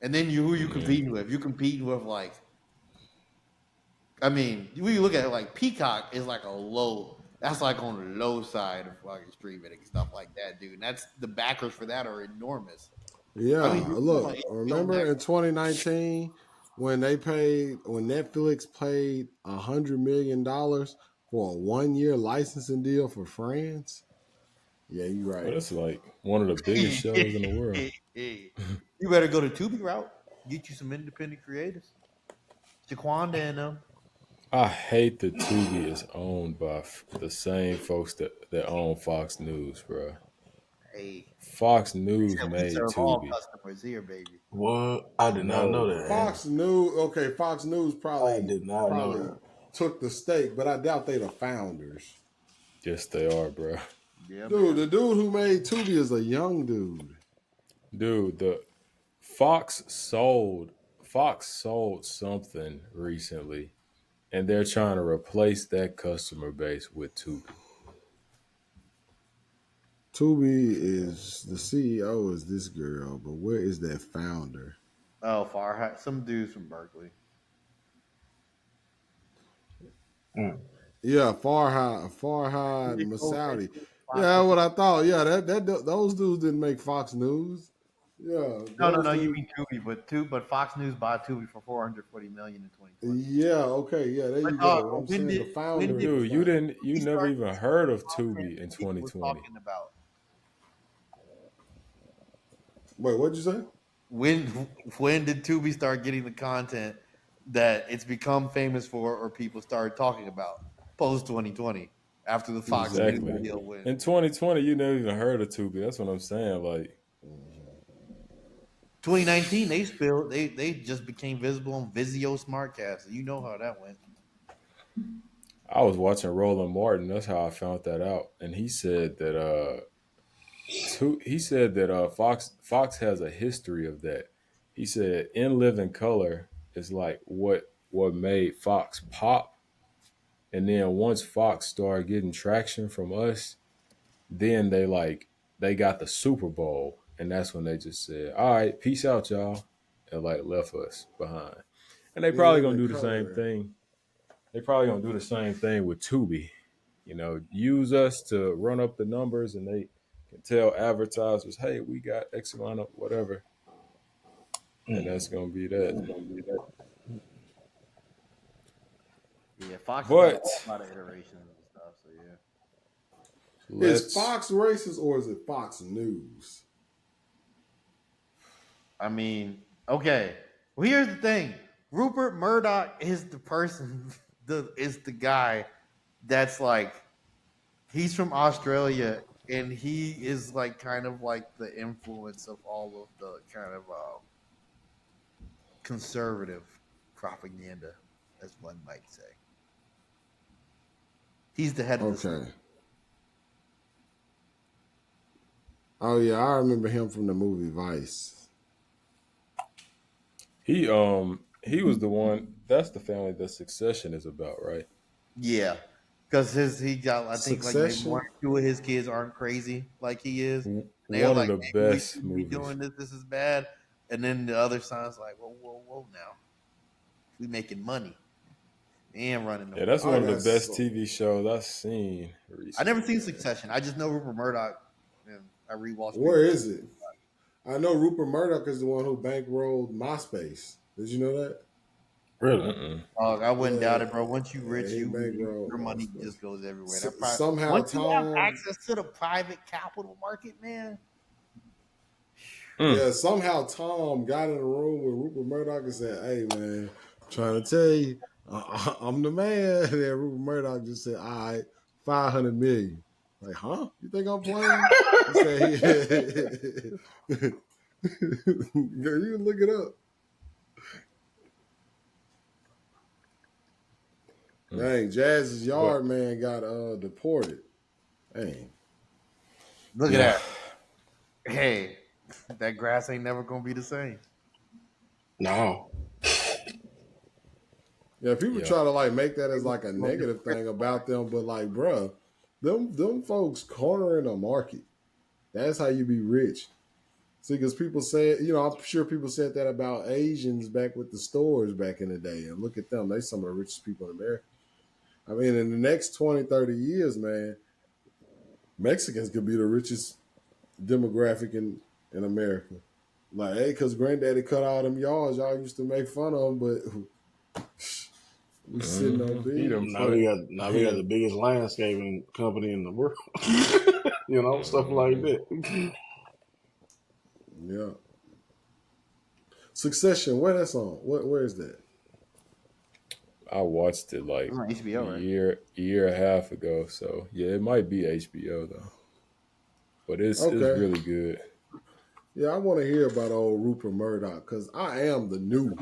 And then who you competing with? You competing with like, I mean, when you look at it, like Peacock is like a low. That's like on the low side of fucking streaming and stuff like that, dude. And that's the backers for that are enormous. Yeah, I mean, you're talking about look, HBO remember Max. in 2019 when Netflix paid $100 million for a 1 year licensing deal for Friends? Yeah, you're Oh, right. that's like one of the biggest shows in the world. You better go to Tubi route. Get you some independent creators. Jaquanda and them. I hate that Tubi is owned by the same folks that own Fox News, bro. Hey, Fox they News said we made serve all Tubi. customers here, baby. What? I did not know No, that. bro. Fox News I probably did not know probably that. took the stake, but I doubt they the founders. Yes, they are, bro. Yeah, Dude, man. the dude who made Tubi is a young dude. Dude, the Fox sold something recently, and they're trying to replace that customer base with Tubi. Tubi is the CEO is this girl, but where is that founder? Oh, Farhat. Some dudes from Berkeley. Mm. Yeah, Farhad Okay, Masaudi. Fox Yeah, that's what News. I thought. Yeah, those dudes didn't make Fox News. Yeah, those No. You dudes. mean Tubi, but Fox News bought Tubi for 440 million in 2020. Yeah, okay, yeah, there But you go. What I'm when saying, did the when founder did of the Dude, thing. you we never start even getting heard the of content Tubi in that people were 2020. talking about? Wait, what'd you say? When when did Tubi start getting the content that it's become famous for, or people started talking about post 2020 after the Fox News Exactly. deal went? In 2020, you never even heard of Tubi. That's what I'm saying. Like, 2019, they just became visible on Vizio Smartcast. You know how that went. I was watching Roland Martin. That's how I found that out. And he said that Fox has a history of that. He said In Living Color is like what made Fox pop. And then once Fox started getting traction from us, then they got the Super Bowl, and that's when they just said, "All right, peace out, y'all," and like left us behind. And they In probably gonna Living do the same Color. thing. They probably gonna do the same thing with Tubi. Use us to run up the numbers, and they can tell advertisers, "Hey, we got X amount of whatever," and that's gonna be that. Yeah, Fox has done But a lot of iterations and stuff. So yeah. Is let's. Fox racist or is it Fox News? I mean, okay. Well, here's the thing: Rupert Murdoch is the person, is the guy that's like he's from Australia, and he is like kind of like the influence of all of the kind of conservative propaganda, as one might say. He's the head of the Okay. snake. Oh yeah, I remember him from the movie Vice. He was the one. That's the family that Succession is about, right? Yeah, because he got I think like maybe one Succession. or two of his kids aren't crazy like he is. And they were One of like, the "Man, we best shouldn't be movies. doing this. This is bad." And then the other son's like, "Whoa, now we making money and running the Yeah, that's I one of the got best so TV shows I've seen I never recently. seen Succession. I just know Rupert Murdoch, and I rewatched where people talk. is it? I know Rupert Murdoch is the one who bankrolled MySpace. Did you know that? Really? Mm-mm. I wouldn't Yeah, doubt it, bro. Once you yeah, rich, he you bankrolled your money MySpace. just goes everywhere. That Somehow once you have Tom, access to the private capital market, man. Mm. yeah, somehow Tom got in a room with Rupert Murdoch and said, "Hey, man, I'm trying to tell you, I'm the man." And then Rupert Murdoch just said, "All right, 500 million." Like, huh? You think I'm playing? He said, "Yeah, you can look it up." Mm. Dang, Jazz's But yard man got deported. Dang. Look at yeah, that. Hey, that grass ain't never gonna be the same. No. Yeah, people yeah, try to like make that as like a Gonna be negative a thing about them, but like, bruh, them folks cornering a market. That's how you be rich. See, because people say, I'm sure people said that about Asians back with the stores back in the day. And look at them. They some of the richest people in America. I mean, in the next 20, 30 years, man, Mexicans could be the richest demographic in America. Like, hey, because granddaddy cut all them yards, y'all used to make fun of them, but we sitting on He big. done Now put. we got the biggest landscaping company in the world. Stuff like Mhm. that. Yeah. Succession, where that's on? Where is that? I watched it It's like on a HBO, right? year and a half ago. So yeah, it might be HBO though, but it's Okay. really good. Yeah, I want to hear about old Rupert Murdoch because I am the new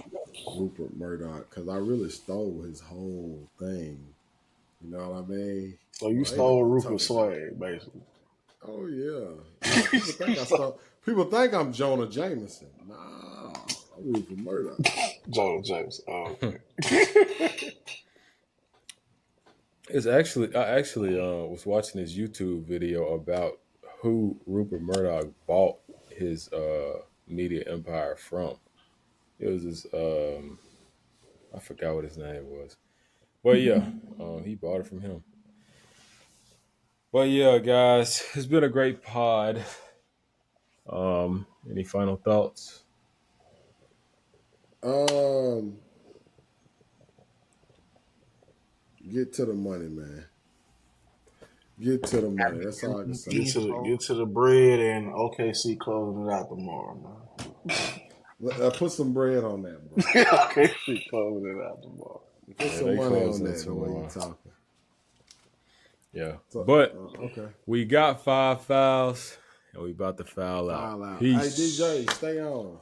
Rupert Murdoch because I really stole his whole thing. You know what I mean? So you Well, ain't stole nobody Rufus talking about. swag, basically. Oh yeah, nah. People think I stole. People think I'm Jonah Jameson. Nah, I'm Rupert Murdoch. Joe James. Oh, okay. It's actually I actually was watching this YouTube video about who Rupert Murdoch bought his media empire from. It was this I forgot what his name was, But yeah, he bought it from him. But yeah, guys, it's been a great pod. Any final thoughts? Get to the money, man. Get to the money. That's all I can say. Get to the bread, and OKC closing it out tomorrow, man. Put some bread on that, bro. OKC closing it out tomorrow. Put some money on that the way you talking. Yeah. So, but okay. We got 5 fouls, and we about to foul out. Foul out. Peace. Hey, DJ, stay on.